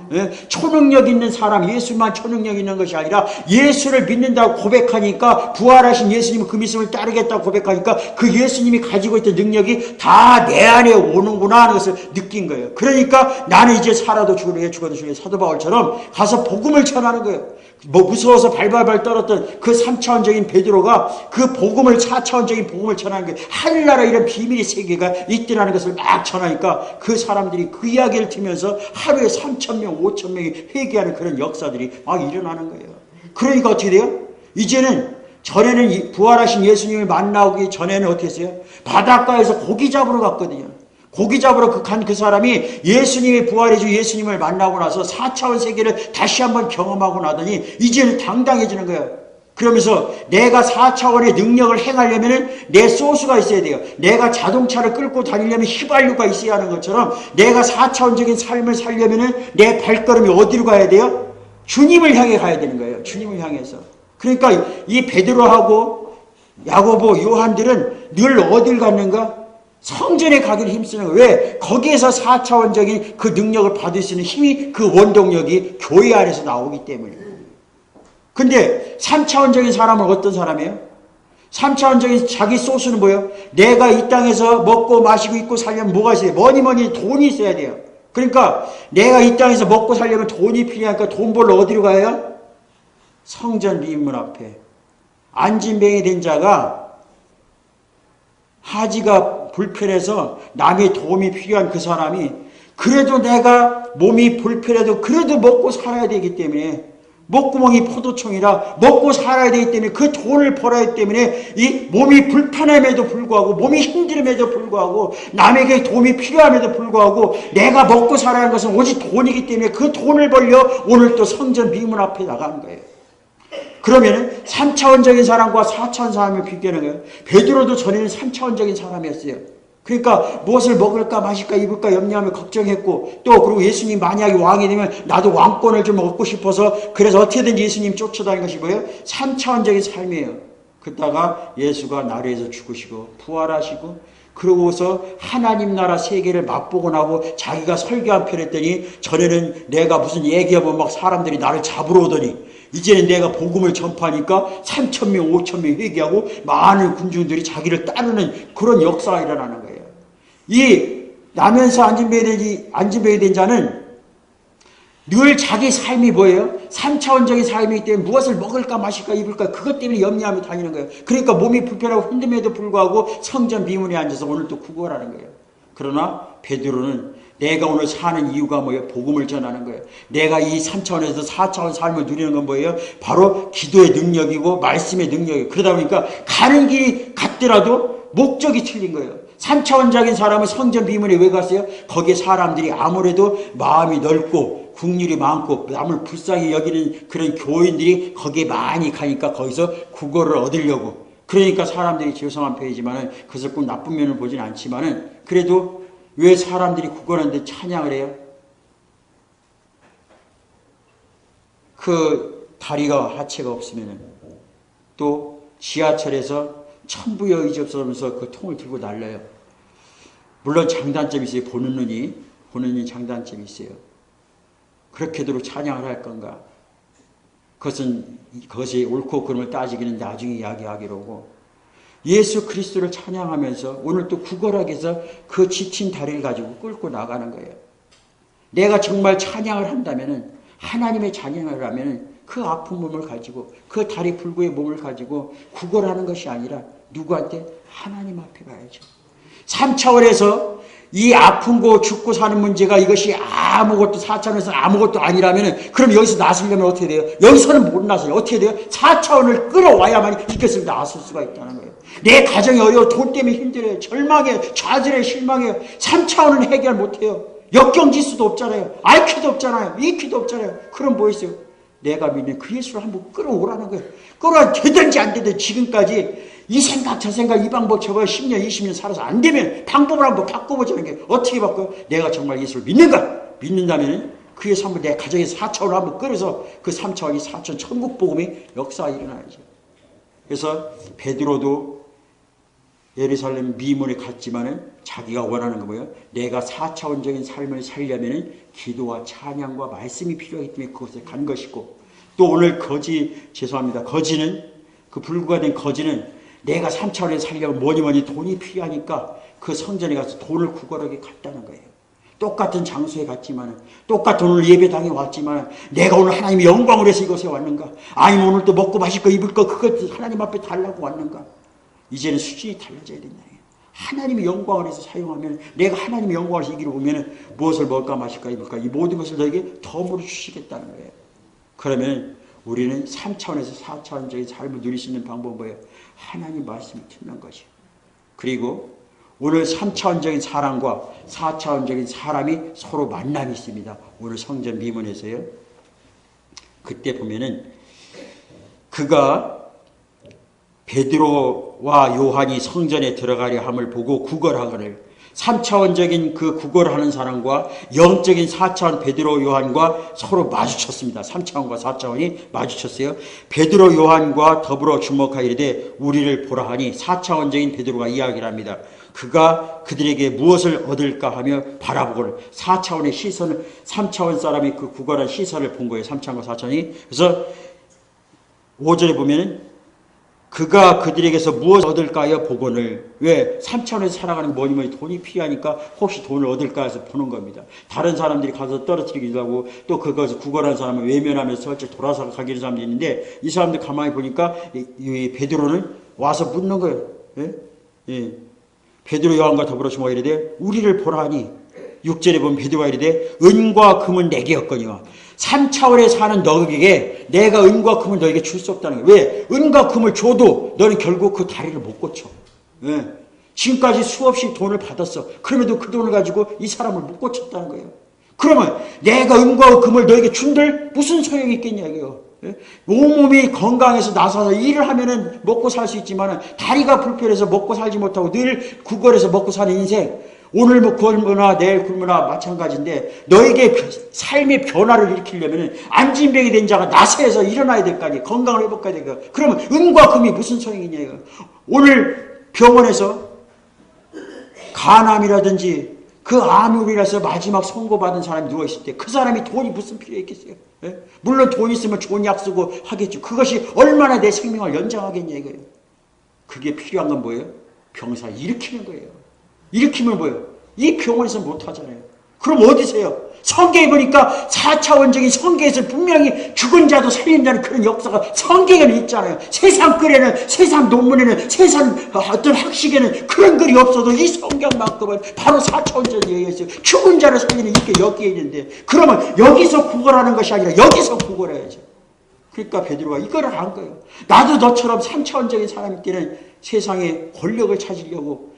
초능력 있는 사람, 예수만 초능력 있는 것이 아니라 예수를 믿는다고 고백하니까 부활하신 예수님 그 믿음을 따르겠다고 고백하니까 그 예수님이 가지고 있던 능력이 다 내 안에 오는구나 하는 것을 느낀 거예요. 그러니까 나는 이제 살아도 죽으려 죽어도 죽으려 사도 바울처럼 가서 복음을 전하는 거예요. 무서워서 발발발 떨었던 그 3차원적인 베드로가 그 복음을 4차원적인 복음을 전하는 거예요. 하늘나라 이런 비밀의 세계가 있더라는 것을 막 전하니까 그 사람들이 그 이야기를 들으면서 하루에 3,000명, 5,000명이 회개하는 그런 역사들이 막 일어나는 거예요. 그러니까 어떻게 돼요? 이제는 전에는 부활하신 예수님을 만나기 전에는 어떻게 했어요? 바닷가에서 고기 잡으러 갔거든요. 고기 잡으러 간 그 사람이 예수님의 부활의 주 예수님을 만나고 나서 4차원 세계를 다시 한번 경험하고 나더니 이제는 당당해지는 거예요. 그러면서 내가 4차원의 능력을 행하려면 내 소스가 있어야 돼요. 내가 자동차를 끌고 다니려면 휘발유가 있어야 하는 것처럼 내가 4차원적인 삶을 살려면 내 발걸음이 어디로 가야 돼요? 주님을 향해 가야 되는 거예요. 주님을 향해서. 그러니까 이 베드로하고 야고보, 요한들은 늘 어딜 갔는가? 성전에 가기를 힘쓰는 거예요. 왜? 거기에서 4차원적인 그 능력을 받을 수 있는 힘이 그 원동력이 교회 안에서 나오기 때문이에요. 근데 3차원적인 사람은 어떤 사람이에요? 3차원적인 자기 소스는 뭐예요? 내가 이 땅에서 먹고 마시고 입고 살려면 뭐가 있어야 돼요? 뭐니 돈이 있어야 돼요. 그러니까 내가 이 땅에서 먹고 살려면 돈이 필요하니까 돈 벌러 어디로 가요? 성전 리문 앞에 안진뱅이 된 자가 하지가 불편해서 남의 도움이 필요한 그 사람이 그래도 내가 몸이 불편해도 그래도 먹고 살아야 되기 때문에, 목구멍이 포도청이라 먹고 살아야 되기 때문에, 그 돈을 벌어야 하기 때문에 이 몸이 불편함에도 불구하고, 몸이 힘듦에도 불구하고, 남에게 도움이 필요함에도 불구하고 내가 먹고 살아야 하는 것은 오직 돈이기 때문에 그 돈을 벌려 오늘 또 성전 미문 앞에 나가는 거예요. 그러면 3차원적인 사람과 4차원 사람을 비교하는 거예요. 베드로도 전에는 3차원적인 사람이었어요. 그러니까 무엇을 먹을까 마실까 입을까 염려하며 걱정했고, 또 그리고 예수님 만약에 왕이 되면 나도 왕권을 좀 얻고 싶어서, 그래서 어떻게든 예수님 쫓아다니는 것이 뭐예요? 3차원적인 삶이에요. 그러다가 예수가 나라에서 죽으시고 부활하시고, 그러고서 하나님 나라 세계를 맛보고 나고 자기가 설교 한 편 했더니, 전에는 내가 무슨 얘기하면 막 사람들이 나를 잡으러 오더니 이제는 내가 복음을 전파하니까 3,000명 5,000명 회개하고 많은 군중들이 자기를 따르는 그런 역사가 일어나는 거예요. 이 나면서 안진뱅이 된 자는 늘 자기 삶이 뭐예요? 3차원적인 삶이기 때문에 무엇을 먹을까 마실까 입을까 그것 때문에 염려하며 다니는 거예요. 그러니까 몸이 불편하고 힘듦에도 불구하고 성전 비문에 앉아서 오늘 또 구걸하는 거예요. 그러나 베드로는 내가 오늘 사는 이유가 뭐예요? 복음을 전하는 거예요. 내가 이 3차원에서 4차원 삶을 누리는 건 뭐예요? 바로 기도의 능력이고 말씀의 능력이에요. 그러다 보니까 가는 길이 같더라도 목적이 틀린 거예요. 3차원적인 사람은 성전 비문에 왜 갔어요? 거기에 사람들이 아무래도 마음이 넓고 국률이 많고 남을 불쌍히 여기는 그런 교인들이 거기에 많이 가니까 거기서 구걸을 얻으려고. 그러니까 사람들이 죄송한 편이지만은 그것을 꼭 나쁜 면을 보진 않지만은, 그래도 왜 사람들이 구걸하는데 찬양을 해요? 그 다리가 하체가 없으면은, 또 지하철에서 천부여 의지없으면서 그 통을 들고 날려요. 물론 장단점이 있어요. 보는 눈이 장단점이 있어요. 그렇게도 찬양을 할 건가? 그것이 옳고 그름을 따지기는 나중에 이야기하기로고, 예수 그리스도를 찬양하면서 오늘 또 구걸하기 위해서 그 지친 다리를 가지고 끌고 나가는 거예요. 내가 정말 찬양을 한다면은, 하나님의 찬양을 하면은 그 아픈 몸을 가지고, 그 다리 불구의 몸을 가지고 구걸하는 것이 아니라 누구한테? 하나님 앞에 가야죠. 3차원에서 이 아픈 거 죽고 사는 문제가 이것이 아무것도 4차원에서는 아무것도 아니라면, 그럼 여기서 나서려면 어떻게 돼요? 여기서는 못 나서요. 어떻게 돼요? 4차원을 끌어와야만 이것을 나설 수가 있다는 거예요. 내 가정이 어려워, 돈 때문에 힘들어요, 절망해요, 좌절해요, 실망해요. 3차원은 해결 못해요. 역경지수도 없잖아요. IQ도 없잖아요. EQ도 없잖아요. 그럼 뭐 있어요? 내가 믿는 그 예수를 한번 끌어오라는 거예요. 끌어와 되든지 안 되든지. 지금까지 이 생각 저 생각 이 방법 저거 10년 20년 살아서 안 되면 방법을 한번 바꿔보자는 게, 어떻게 바꿔요? 내가 정말 예수를 믿는가? 믿는다면 그 예수 한번 내 가정에서 4차원을 한번 끌어서 그 3차원이 4차원 천국 복음의 역사가 일어나야죠. 그래서 베드로도 예루살렘 미문에 갔지만은 자기가 원하는 거 뭐예요? 내가 4차원적인 삶을 살려면은 기도와 찬양과 말씀이 필요하기 때문에 그곳에 간 것이고, 또 오늘 거지는 그 불구가 된 거지는 내가 3차원에 살려면 뭐니 돈이 필요하니까 그 성전에 가서 돈을 구걸하게 갔다는 거예요. 똑같은 장소에 갔지만, 똑같은 오늘 예배당에 왔지만, 내가 오늘 하나님의 영광을 해서 이곳에 왔는가? 아니면 오늘 또 먹고 마실 거 입을 거 그것 하나님 앞에 달라고 왔는가? 이제는 수준이 달라져야 된다. 하나님의 영광을 해서 사용하면, 내가 하나님의 영광을 해서 이기로 보면 무엇을 먹을까 마실까 입을까 이 모든 것을 너에게 덤으로 주시겠다는 거예요. 그러면 우리는 3차원에서 4차원적인 삶을 누릴 수 있는 방법은 뭐예요? 하나님 말씀을 듣는 것이에요. 그리고 오늘 3차원적인 사람과 4차원적인 사람이 서로 만남이 있습니다. 오늘 성전 미문에서요. 그때 보면은 그가 베드로와 요한이 성전에 들어가려 함을 보고 구걸하거늘, 3차원적인 그 구걸하는 사람과 영적인 4차원 베드로 요한과 서로 마주쳤습니다. 3차원과 4차원이 마주쳤어요. 베드로 요한과 더불어 주목하이르되 우리를 보라 하니, 4차원적인 베드로가 이야기를 합니다. 그가 그들에게 무엇을 얻을까 하며 바라보고는 4차원의 시선을, 3차원 사람이 그 구걸한 시선을 본 거예요. 3차원과 4차원이. 그래서 5절에 보면은 그가 그들에게서 무엇을 얻을까요? 보고는. 왜? 3차원에서 살아가는 뭐니 돈이 필요하니까 혹시 돈을 얻을까 해서 보는 겁니다. 다른 사람들이 가서 떨어뜨리기도 하고, 또 그것을 구걸한 사람을 외면하면서 설치 돌아서 가기는 사람도 있는데, 이 사람들 가만히 보니까 이 베드로는 와서 묻는 거예요. 예? 예. 베드로 요한과 더불어 주목하이르되 우리를 보라 하니, 6절에 보면 베드로가 이르되 은과 금은 내게였거니와 3차원에 사는 너에게 내가 은과 금을 너에게 줄 수 없다는 거예요. 왜? 은과 금을 줘도 너는 결국 그 다리를 못 고쳐. 예. 지금까지 수없이 돈을 받았어. 그럼에도 그 돈을 가지고 이 사람을 못 고쳤다는 거예요. 그러면 내가 은과 금을 너에게 준들 무슨 소용이 있겠냐 이거요. 예? 온몸이 건강해서 나서서 일을 하면은 먹고 살 수 있지만 다리가 불편해서 먹고 살지 못하고 늘 구걸해서 먹고 사는 인생, 오늘 뭐 굶으나 내일 굶으나 마찬가지인데 너에게 삶의 변화를 일으키려면 안진병이 된 자가 나서서 일어나야 될 거 아니에요. 건강을 회복해야 될 거예요. 그러면 은과 금이 무슨 소용이냐 이거. 오늘 병원에서 간암이라든지 그 암으로 인해서 마지막 선고받은 사람이 누워있을 때 그 사람이 돈이 무슨 필요 있겠어요? 예? 물론 돈 있으면 좋은 약 쓰고 하겠죠. 그것이 얼마나 내 생명을 연장하겠냐 이거예요. 그게 필요한 건 뭐예요? 병사를 일으키는 거예요. 일으키면 뭐예요? 이 병원에서 못하잖아요. 그럼 어디서요? 성경에 보니까 4차원적인 성경에서 분명히 죽은 자도 살린다는 그런 역사가 성경에는 있잖아요. 세상 글에는, 세상 논문에는, 세상 어떤 학식에는 그런 글이 없어도 이 성경만큼은 바로 4차원적인 얘기가 있어요. 죽은 자를 살리는 이게 여기에 있는데, 그러면 여기서 구걸하는 것이 아니라 여기서 구걸해야죠. 그러니까 베드로가 이거를 안 거예요. 나도 너처럼 3차원적인 사람일 때는 세상에 권력을 찾으려고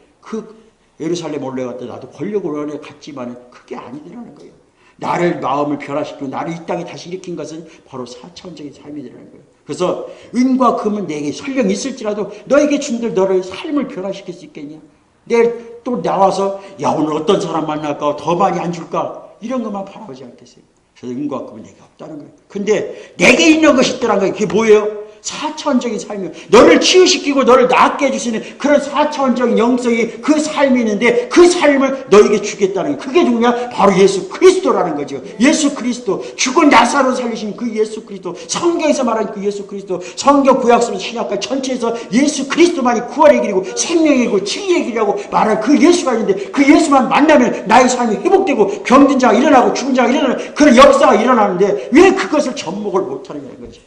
예루살렘 올라갔다 나도 권력을 원해 갔지만 그게 아니더라는 거예요. 나를 마음을 변화시키고 나를 이 땅에 다시 일으킨 것은 바로 4차원적인 삶이더라는 거예요. 그래서 은과 금은 내게 설령 있을지라도 너에게 준들 너를 삶을 변화시킬 수 있겠냐? 내일 또 나와서 야 오늘 어떤 사람 만날까? 더 많이 안 줄까? 이런 것만 바라보지 않겠어요. 그래서 은과 금은 내게 없다는 거예요. 근데 내게 있는 것이 있더라는 거예요. 그게 뭐예요? 4차원적인 삶이에요. 너를 치유시키고 너를 낫게 해주시는 그런 4차원적인 영성이 그 삶이 있는데 그 삶을 너에게 주겠다는 거예요. 그게 누구냐? 바로 예수 그리스도라는 거죠. 예수 그리스도, 죽은 나사로 살리신 그 예수 그리스도, 성경에서 말하는 그 예수 그리스도, 성경 구약서부터 신약까지 전체에서 예수 그리스도만이 구원의 길이고 생명의 길이고 치유의 길이라고 말하는 그 예수가 있는데 그 예수만 만나면 나의 삶이 회복되고 병든 자가 일어나고 죽은 자가 일어나는 그런 역사가 일어나는데 왜 그것을 접목을 못하느냐는 거죠.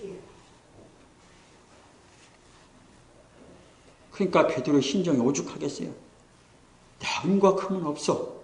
그러니까 베드로의 심정이 오죽하겠어요. 은과 금은 없어.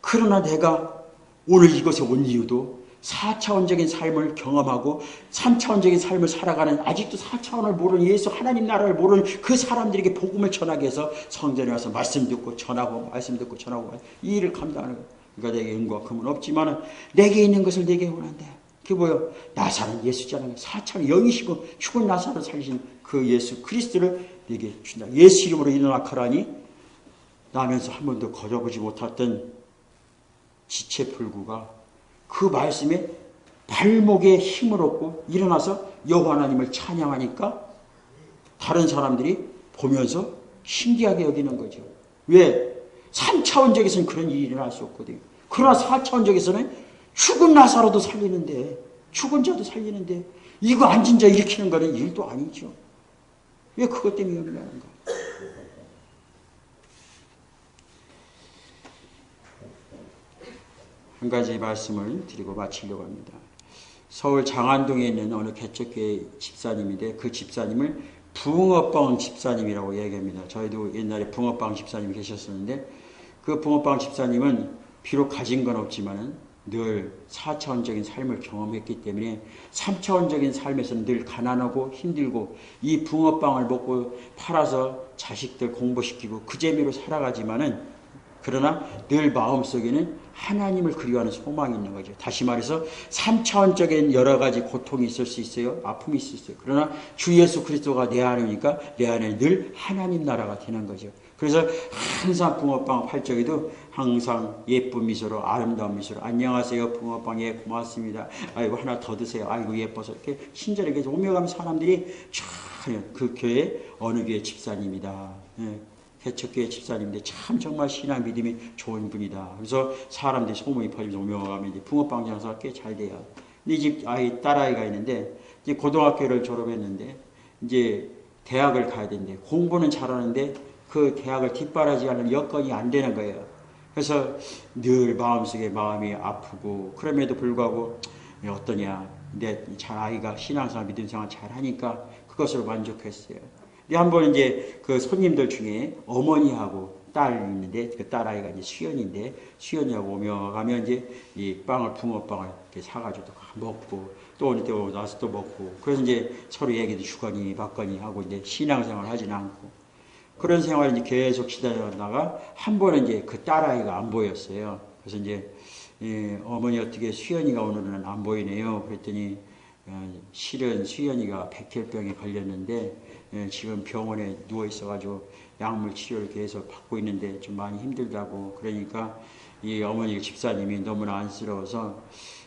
그러나 내가 오늘 이곳에 온 이유도 4차원적인 삶을 경험하고 3차원적인 삶을 살아가는 아직도 4차원을 모르는 예수 하나님 나라를 모르는 그 사람들에게 복음을 전하기 위해서 성전에 와서 말씀 듣고 전하고 말씀 듣고 전하고 이 일을 감당하는 거예요. 그러니까 내게 은과 금은 없지만 내게 있는 것을 내게 원한다. 그게 뭐예요? 나사는 예수잖아요. 4차원 영이시고 죽은 나사를 살리신 그 예수 그리스도를 내게 준다. 예수 이름으로 일어나 가라니 나면서 한 번도 거저보지 못했던 지체불구가 그 말씀에 발목에 힘을 얻고 일어나서 여호와 하나님을 찬양하니까 다른 사람들이 보면서 신기하게 여기는 거죠. 왜? 3차원적에서는 그런 일이 일어날 수 없거든요. 그러나 4차원적에서는 죽은 나사로도 살리는데 죽은 자도 살리는데 이거 앉은 자 일으키는 거는 일도 아니죠. 왜 그것 때문에 일어나는가? 한 가지 말씀을 드리고 마치려고 합니다. 서울 장안동에 있는 어느 개척교회 집사님인데 그 집사님을 붕어빵 집사님이라고 얘기합니다. 저희도 옛날에 붕어빵 집사님이 계셨었는데 그 붕어빵 집사님은 비록 가진 건 없지만은 늘 4차원적인 삶을 경험했기 때문에 3차원적인 삶에서는 늘 가난하고 힘들고 이 붕어빵을 먹고 팔아서 자식들 공부시키고 그 재미로 살아가지만은 그러나 늘 마음속에는 하나님을 그리워하는 소망이 있는 거죠. 다시 말해서 3차원적인 여러 가지 고통이 있을 수 있어요. 아픔이 있을 수 있어요. 그러나 주 예수 그리스도가 내 안에 오니까 내 안에 늘 하나님 나라가 되는 거죠. 그래서 항상 붕어빵 팔 적에도 항상 예쁜 미소로 아름다운 미소로 안녕하세요 붕어빵 예 고맙습니다. 아이고 하나 더 드세요. 아이고 예뻐서 이렇게 친절하게 오며 가면 사람들이 참 그 교회 어느 교회 집사님이다. 예. 개척교회 집사님인데 참 정말 신앙 믿음이 좋은 분이다. 그래서 사람들이 소문이 퍼지면서 오며 가면 이제 붕어빵 장사가 꽤 잘 돼요. 근데 이 집 딸아이가 있는데 이제 고등학교를 졸업했는데 이제 대학을 가야 되는데 공부는 잘하는데 그 대학을 뒷바라지하는 여건이 안 되는 거예요. 그래서 늘 마음속에 마음이 아프고 그럼에도 불구하고 어떠냐 내 아이가 신앙생활 믿음생활 잘하니까 그것으로 만족했어요. 한번 이제 그 손님들 중에 어머니하고 딸이 있는데 그 딸아이가 이제 수연인데 수연이하고 오며 가면 이제 이 빵을 붕어빵을 이렇게 사가지고 먹고 또 어느 때 나서 또 먹고 그래서 이제 서로 얘기도 주거니 받거니 하고 이제 신앙생활 하진 않고 그런 생활을 이제 계속 지나다가 한 번은 이제 그 딸아이가 안 보였어요. 그래서 이제 어머니 어떻게 수연이가 오늘은 안 보이네요. 그랬더니 실은 수연이가 백혈병에 걸렸는데 지금 병원에 누워 있어가지고 약물 치료를 계속 받고 있는데 좀 많이 힘들다고 그러니까 이 어머니 집사님이 너무나 안쓰러워서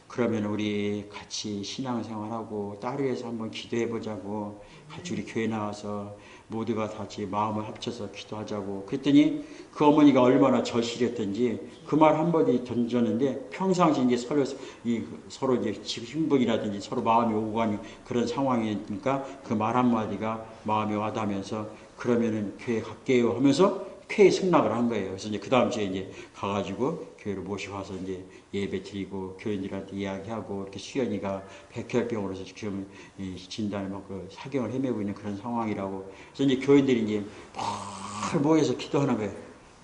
그러면 우리 같이 신앙생활하고 딸을 위해서 한번 기도해보자고 같이 우리 교회 나와서 모두가 같이 마음을 합쳐서 기도하자고 그랬더니 그 어머니가 얼마나 절실했던지 그 말 한마디 던졌는데 평상시 이제 서로 이제 힘분이라든지 서로 마음이 오고 가는 그런 상황이니까 그 말 한마디가 마음에 와닿으면서 그러면은 교회 갈게요 하면서 쾌히 승낙을 한 거예요. 그래서 이제 그 다음 주에 이제 가가지고 교회로 모시고 와서 이제 예배 드리고 교인들한테 이야기하고 이렇게 수연이가 백혈병으로서 지금 진단을 받고 사경을 헤매고 있는 그런 상황이라고. 그래서 이제 교인들이 이제 막 모여서 기도하는 거예요.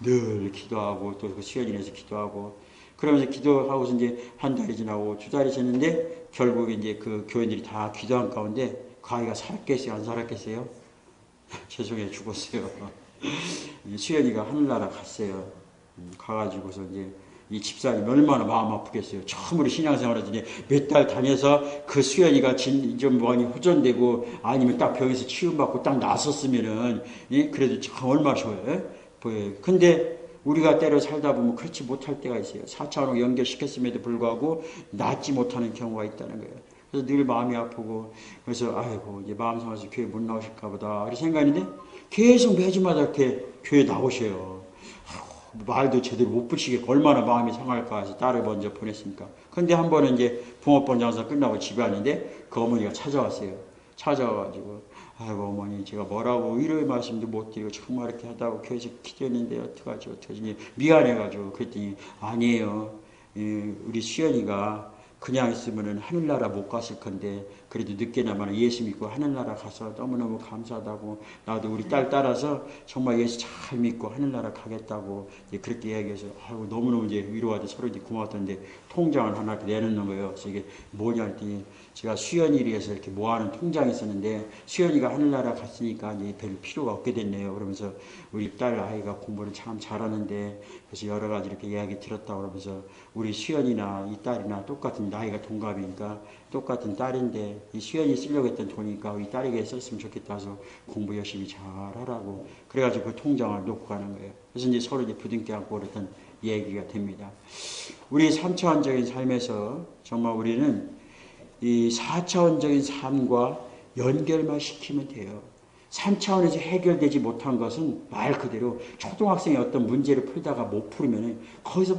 늘 기도하고 또 그 수연이를 위해서 기도하고 그러면서 기도하고서 이제 한 달이 지나고 두 달이 지났는데 결국 이제 그 교인들이 다 기도한 가운데 그 아이가 살았겠어요? 안 살았겠어요? 죄송해요. 죽었어요. 수연이가 하늘나라 갔어요. 가가지고서 이제 이 집사님 얼마나 마음 아프겠어요. 처음으로 신앙생활을 이제 몇 달 다녀서 그 수연이가 좀 많이 호전되고 아니면 딱 병에서 치유받고 딱 나섰으면은 그래도 참 얼마나 좋아요. 보여요. 근데 우리가 때로 살다 보면 그렇지 못할 때가 있어요. 4차원으로 연결시켰음에도 불구하고 낫지 못하는 경우가 있다는 거예요. 그래서 늘 마음이 아프고 그래서 아이고 이제 마음 상해서 교회 못 나오실까 보다 이렇게 생각했는데 계속 매주마다 이렇게 교회 나오셔요. 말도 제대로 못 붙이겠고 얼마나 마음이 상할까 해서 딸을 먼저 보냈으니까. 근데 한 번은 이제 붕어빵 장사 끝나고 집에 왔는데 그 어머니가 찾아왔어요. 찾아와가지고 아이고 어머니 제가 뭐라고 위로의 말씀도 못 드리고 정말 이렇게 하다고 교회에서 기도했는데 어떡하지 미안해가지고 그랬더니 아니에요. 우리 수연이가 그냥 있으면은 하늘나라 못 갔을 건데 그래도 늦게나마 예수 믿고 하늘나라 가서 너무너무 감사하다고 나도 우리 딸 따라서 정말 예수 잘 믿고 하늘나라 가겠다고 이제 그렇게 이야기해서 아이고 너무너무 이제 위로하고 서로 이제 고마웠던데 통장을 하나 이렇게 내놓는 거예요. 그래서 이게 뭐냐 했더니 제가 수연이를 위해서 이렇게 모아놓은 통장이 있었는데 수연이가 하늘나라 갔으니까 이제 별 필요가 없게 됐네요. 그러면서 우리 딸 아이가 공부를 참 잘하는데 그래서 여러 가지 이렇게 이야기 들었다고 그러면서 우리 수연이나 이 딸이나 똑같은 나이가 동갑이니까 똑같은 딸인데 이 수연이 쓰려고 했던 돈이니까 이 딸에게 썼으면 좋겠다 해서 공부 열심히 잘하라고 그래가지고 그 통장을 놓고 가는 거예요. 그래서 이제 서로 이제 부둥켜 안고 그랬던 얘기가 됩니다. 우리 3차원적인 삶에서 정말 우리는 이 4차원적인 삶과 연결만 시키면 돼요. 3차원에서 해결되지 못한 것은 말 그대로 초등학생이 어떤 문제를 풀다가 못 풀으면 거기서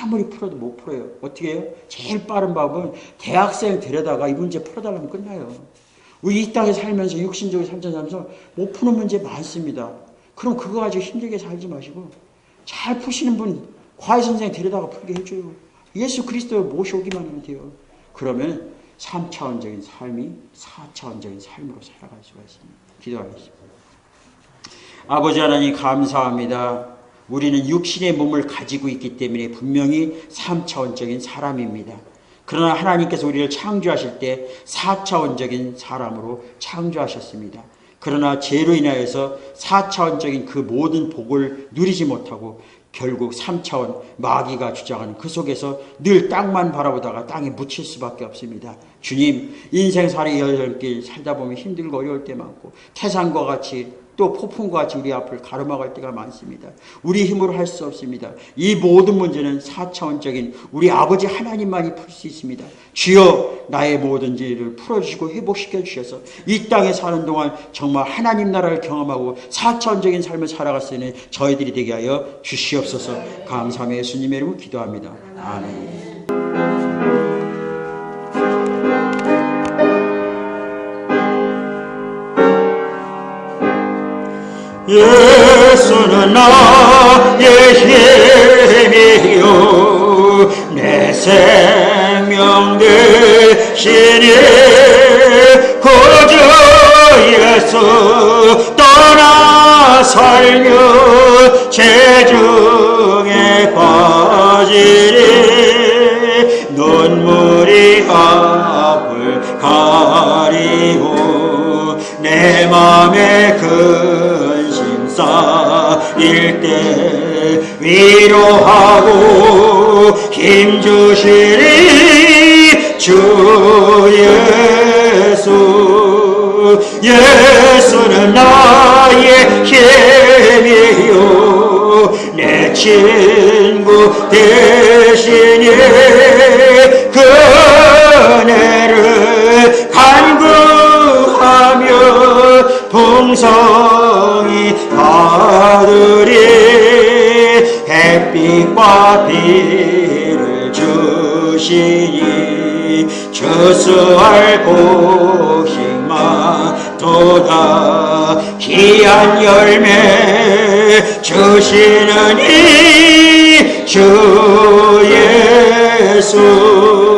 아무리 풀어도 못 풀어요. 어떻게 해요? 제일 빠른 방법은 대학생 데려다가 이 문제 풀어달라면 끝나요. 우리 이 땅에 살면서 육신적인 삶 살면서 못 푸는 문제 많습니다. 그럼 그거 가지고 힘들게 살지 마시고 잘 푸시는 분 과외선생 데려다가 풀게 해줘요. 예수 그리스도 모셔오기만 하면 돼요. 그러면 3차원적인 삶이 4차원적인 삶으로 살아갈 수가 있습니다. 기도하겠습니다. 아버지 하나님 감사합니다. 우리는 육신의 몸을 가지고 있기 때문에 분명히 3차원적인 사람입니다. 그러나 하나님께서 우리를 창조하실 때 4차원적인 사람으로 창조하셨습니다. 그러나 죄로 인하여서 4차원적인 그 모든 복을 누리지 못하고 결국 3차원 마귀가 주장하는 그 속에서 늘 땅만 바라보다가 땅에 묻힐 수밖에 없습니다. 주님, 인생살이 여덟길 살다 보면 힘들고 어려울 때 많고 태산과 같이 또 폭풍과 같이 우리 앞을 가로막을 때가 많습니다. 우리 힘으로 할 수 없습니다. 이 모든 문제는 4차원적인 우리 아버지 하나님만이 풀 수 있습니다. 주여 나의 모든 죄를 풀어주시고 회복시켜 주셔서 이 땅에 사는 동안 정말 하나님 나라를 경험하고 4차원적인 삶을 살아갈 수 있는 저희들이 되게 하여 주시옵소서. 감사하며 예수님의 이름으로 기도합니다. 아멘. 예수는 나의 힘이요 내 생명 되시니 구주 예수 떠나 살며 체중에 빠지리 눈물이 앞을 가리고 내 맘에 근심 쌓일 때 위로하고 힘주시리 주 예수. 예수는 나의 힘이요 내 친구 대신에 그네를 간구하며 풍성히 받으리 햇빛과 비를 주시니 주수할 곡식만 도다 귀한 열매 주시는 이 주 예수.